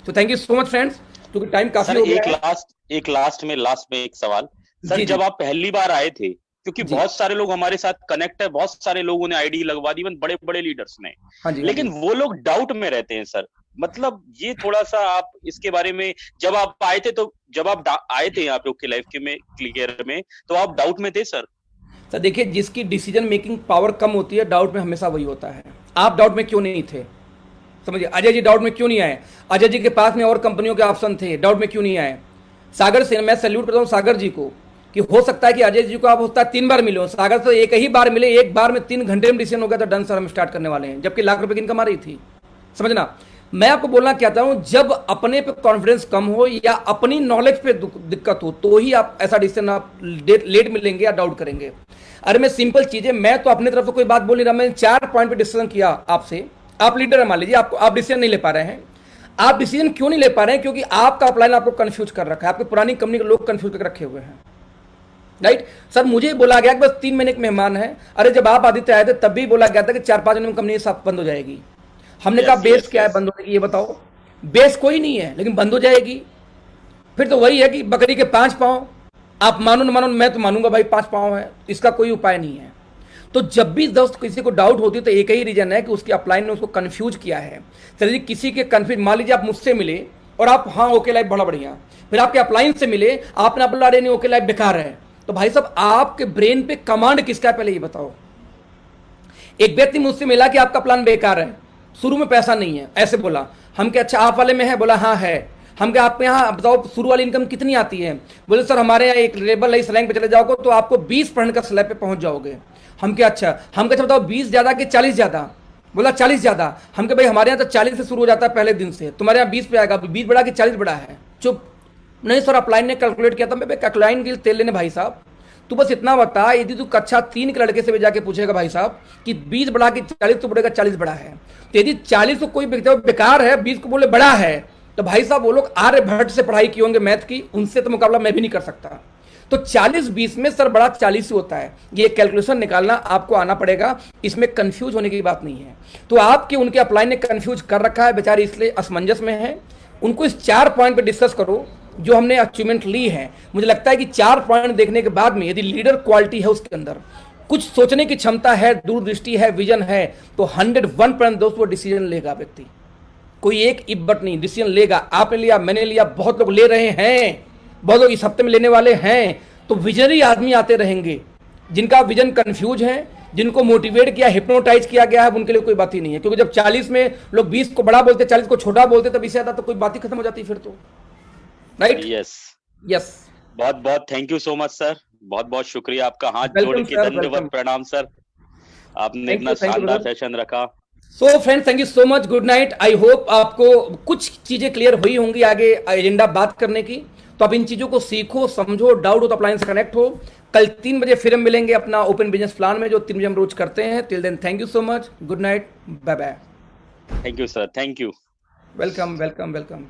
तो thank you so much friends, क्योंकि टाइम काफी हो गया है। लास्ट में एक सवाल सर, जब आप पहली बार आए थे, क्योंकि बहुत सारे लोग हमारे साथ कनेक्ट है, बहुत सारे लोगों ने आईडी लगवा दी, बड़े बड़े लीडर्स ने, लेकिन वो लोग डाउट में रहते हैं सर। मतलब ये थोड़ा सा आप इसके बारे में, जब आप आए थे तो जब आप आए थे यहाँ पे ओके लाइफ में क्लियर में, तो आप डाउट में थे सर? तो देखिए, जिसकी डिसीजन मेकिंग पावर कम होती है, डाउट में हमेशा वही होता है। आप डाउट में क्यों नहीं थे, समझिए। अजय जी डाउट में क्यों नहीं आए? अजय जी के पास में और कंपनियों के ऑप्शन थे, डाउट में क्यों नहीं आए? सागर से मैं सैल्यूट करता हूँ सागर जी को, कि हो सकता है कि अजय जी को आप होता है 3 बार मिले हो, सागर से एक ही बार मिले, एक बार में 3 घंटे में डिसीजन हो गया, तो डन सर हम स्टार्ट करने वाले हैं, जबकि लाख रुपए की इनकम आ रही थी, समझना। मैं आपको बोलना चाहता हूं, जब अपने पे कॉन्फिडेंस कम हो या अपनी नॉलेज पे दिक्कत हो, तो ही आप ऐसा डिसीजन आप लेट मिलेंगे या डाउट करेंगे। अरे मैं सिंपल चीज है, मैं तो अपनी तरफ से कोई बात बोल नहीं रहा, मैंने 4 पॉइंट पे डिसीजन किया आपसे। आप लीडर है, मान लीजिए आपको, आप डिसीजन नहीं ले पा रहे हैं। आप डिसीजन क्यों नहीं ले पा रहे हैं? क्योंकि आपका अपलाइन आपको कंफ्यूज कर रखा है, आपकी पुरानी कंपनी के लोग कंफ्यूज करके रखे हुए हैं, राइट। सर मुझे बोला गया कि बस 3 महीने के मेहमान है। अरे जब आप आदित्य आए थे तब भी बोला गया था कि 4-5 महीने में कंपनी सब बंद हो जाएगी। हमने कहा बेस क्या है बंद होने की, ये बताओ। बेस कोई नहीं है, लेकिन बंद हो जाएगी। फिर तो वही है कि बकरी के 5 पांव, आप मानो न मानो, मैं तो मानूंगा भाई 5 पांव है, इसका कोई उपाय नहीं है। तो जब भी दोस्त किसी को डाउट होती है तो एक ही रीजन है कि उसकी अपलाइन ने उसको कंफ्यूज किया है। चलिए किसी के कंफ्यूज, मान लीजिए आप मुझसे मिले और आप हाँ ओके लाइफ बड़ा बढ़िया, फिर आपके अपलाइन से मिले, आपने बोला अरे नहीं ओके लाइफ बेकार है, तो भाई साहब आपके ब्रेन पे कमांड किसका है पहले ये बताओ। एक व्यक्ति मुझसे मिला कि आपका प्लान बेकार है, शुरू में पैसा नहीं है, ऐसे बोला। हम क्या अच्छा आप वाले में है? बोला हाँ है। हम क्या आपके यहाँ बताओ शुरू वाली इनकम कितनी आती है? बोले सर हमारे यहाँ एक लेवल है, स्लैंग पे चले जाओगे तो आपको 20% का स्लैब पे पहुंच जाओगे। हम क्या अच्छा, हम क्या बताओ 20 ज्यादा कि 40 ज्यादा? बोला 40 ज्यादा। हम क्या भाई हमारे यहाँ तो 40 से शुरू हो जाता है पहले दिन से, तुम्हारे यहाँ 20 पे आएगा, 20 बड़ा कि 40 बड़ा है? चुप। नहीं सर अपलाइन ने कैलकुलेट किया था। मैं कैलकुलाइन के तेल लेने भाई साहब, तू बस इतना बता, यदि तू कक्षा 3 के लड़के से भी जाके पूछेगा भाई साहब कि 20 बड़ा कि 40, तो बोलेगा 40 बड़ा है। तो यदि 40 को कोई बेकार है, 20 को बोले बड़ा है, तो भाई साहब वो लोग आर्यभट्ट से पढ़ाई की होंगे मैथ की, उनसे तो मुकाबला मैं भी नहीं कर सकता। तो 40-20 में सर बड़ा 40 ही होता है। ये कैलकुलेशन निकालना आपको आना पड़ेगा, इसमें कंफ्यूज होने की बात नहीं है। तो आपके उनके अपलाइन ने कंफ्यूज कर रखा है बेचारी, इसलिए असमंजस में है। उनको इस 4 पॉइंट पे डिस्कस करो जो हमने अचीवमेंट ली है। मुझे लगता है कि 4 पॉइंट देखने के बाद में यदि लीडर क्वालिटी है उसके अंदर, कुछ सोचने की क्षमता है, दूरदृष्टि है, विजन है, तो 101% दोस्त वो डिसीजन लेगा व्यक्ति। कोई एक इब्बट नहीं, डिसीजन लेगा। आपने लिया, मैंने लिया, बहुत लोग ले रहे हैं, बहुत लोग इस हफ्ते में लेने वाले हैं। तो विजनरी आदमी आते रहेंगे, जिनका विजन कंफ्यूज है, जिनको मोटिवेट किया, हिप्नोटाइज किया गया है, उनके लिए कोई बात ही नहीं है। क्योंकि जब 40 में लोग 20 को बड़ा बोलते, 40 को छोटा बोलते, तब इससे ज्यादा तो कोई बात ही खत्म हो जाती फिर तो, राइट? Yes, yes. बहुत बहुत thank you so much sir, बहुत बहुत शुक्रिया आपका, हाथ जोड़ वेलकम के सर, दंडवत वेलकम। प्रणाम सर, आपने थैंक इतना यू, थैंक यू शानदार ब्रदर। सेशन रखा। So friends, thank you so much, good night. I hope आपको कुछ चीजें क्लियर हुई होंगी आगे एजेंडा बात करने की। तो आप इन चीजों को सीखो, समझो, डाउट हो तो अपलाइन से कनेक्ट हो। कल 3 बजे फिर हम मिलेंगे अपना ओपन बिजनेस प्लान में, जो 3 बजे हम रोज करते हैं। Till then thank you so much, good night, bye bye. Thank you sir, thank you. Welcome, welcome, welcome.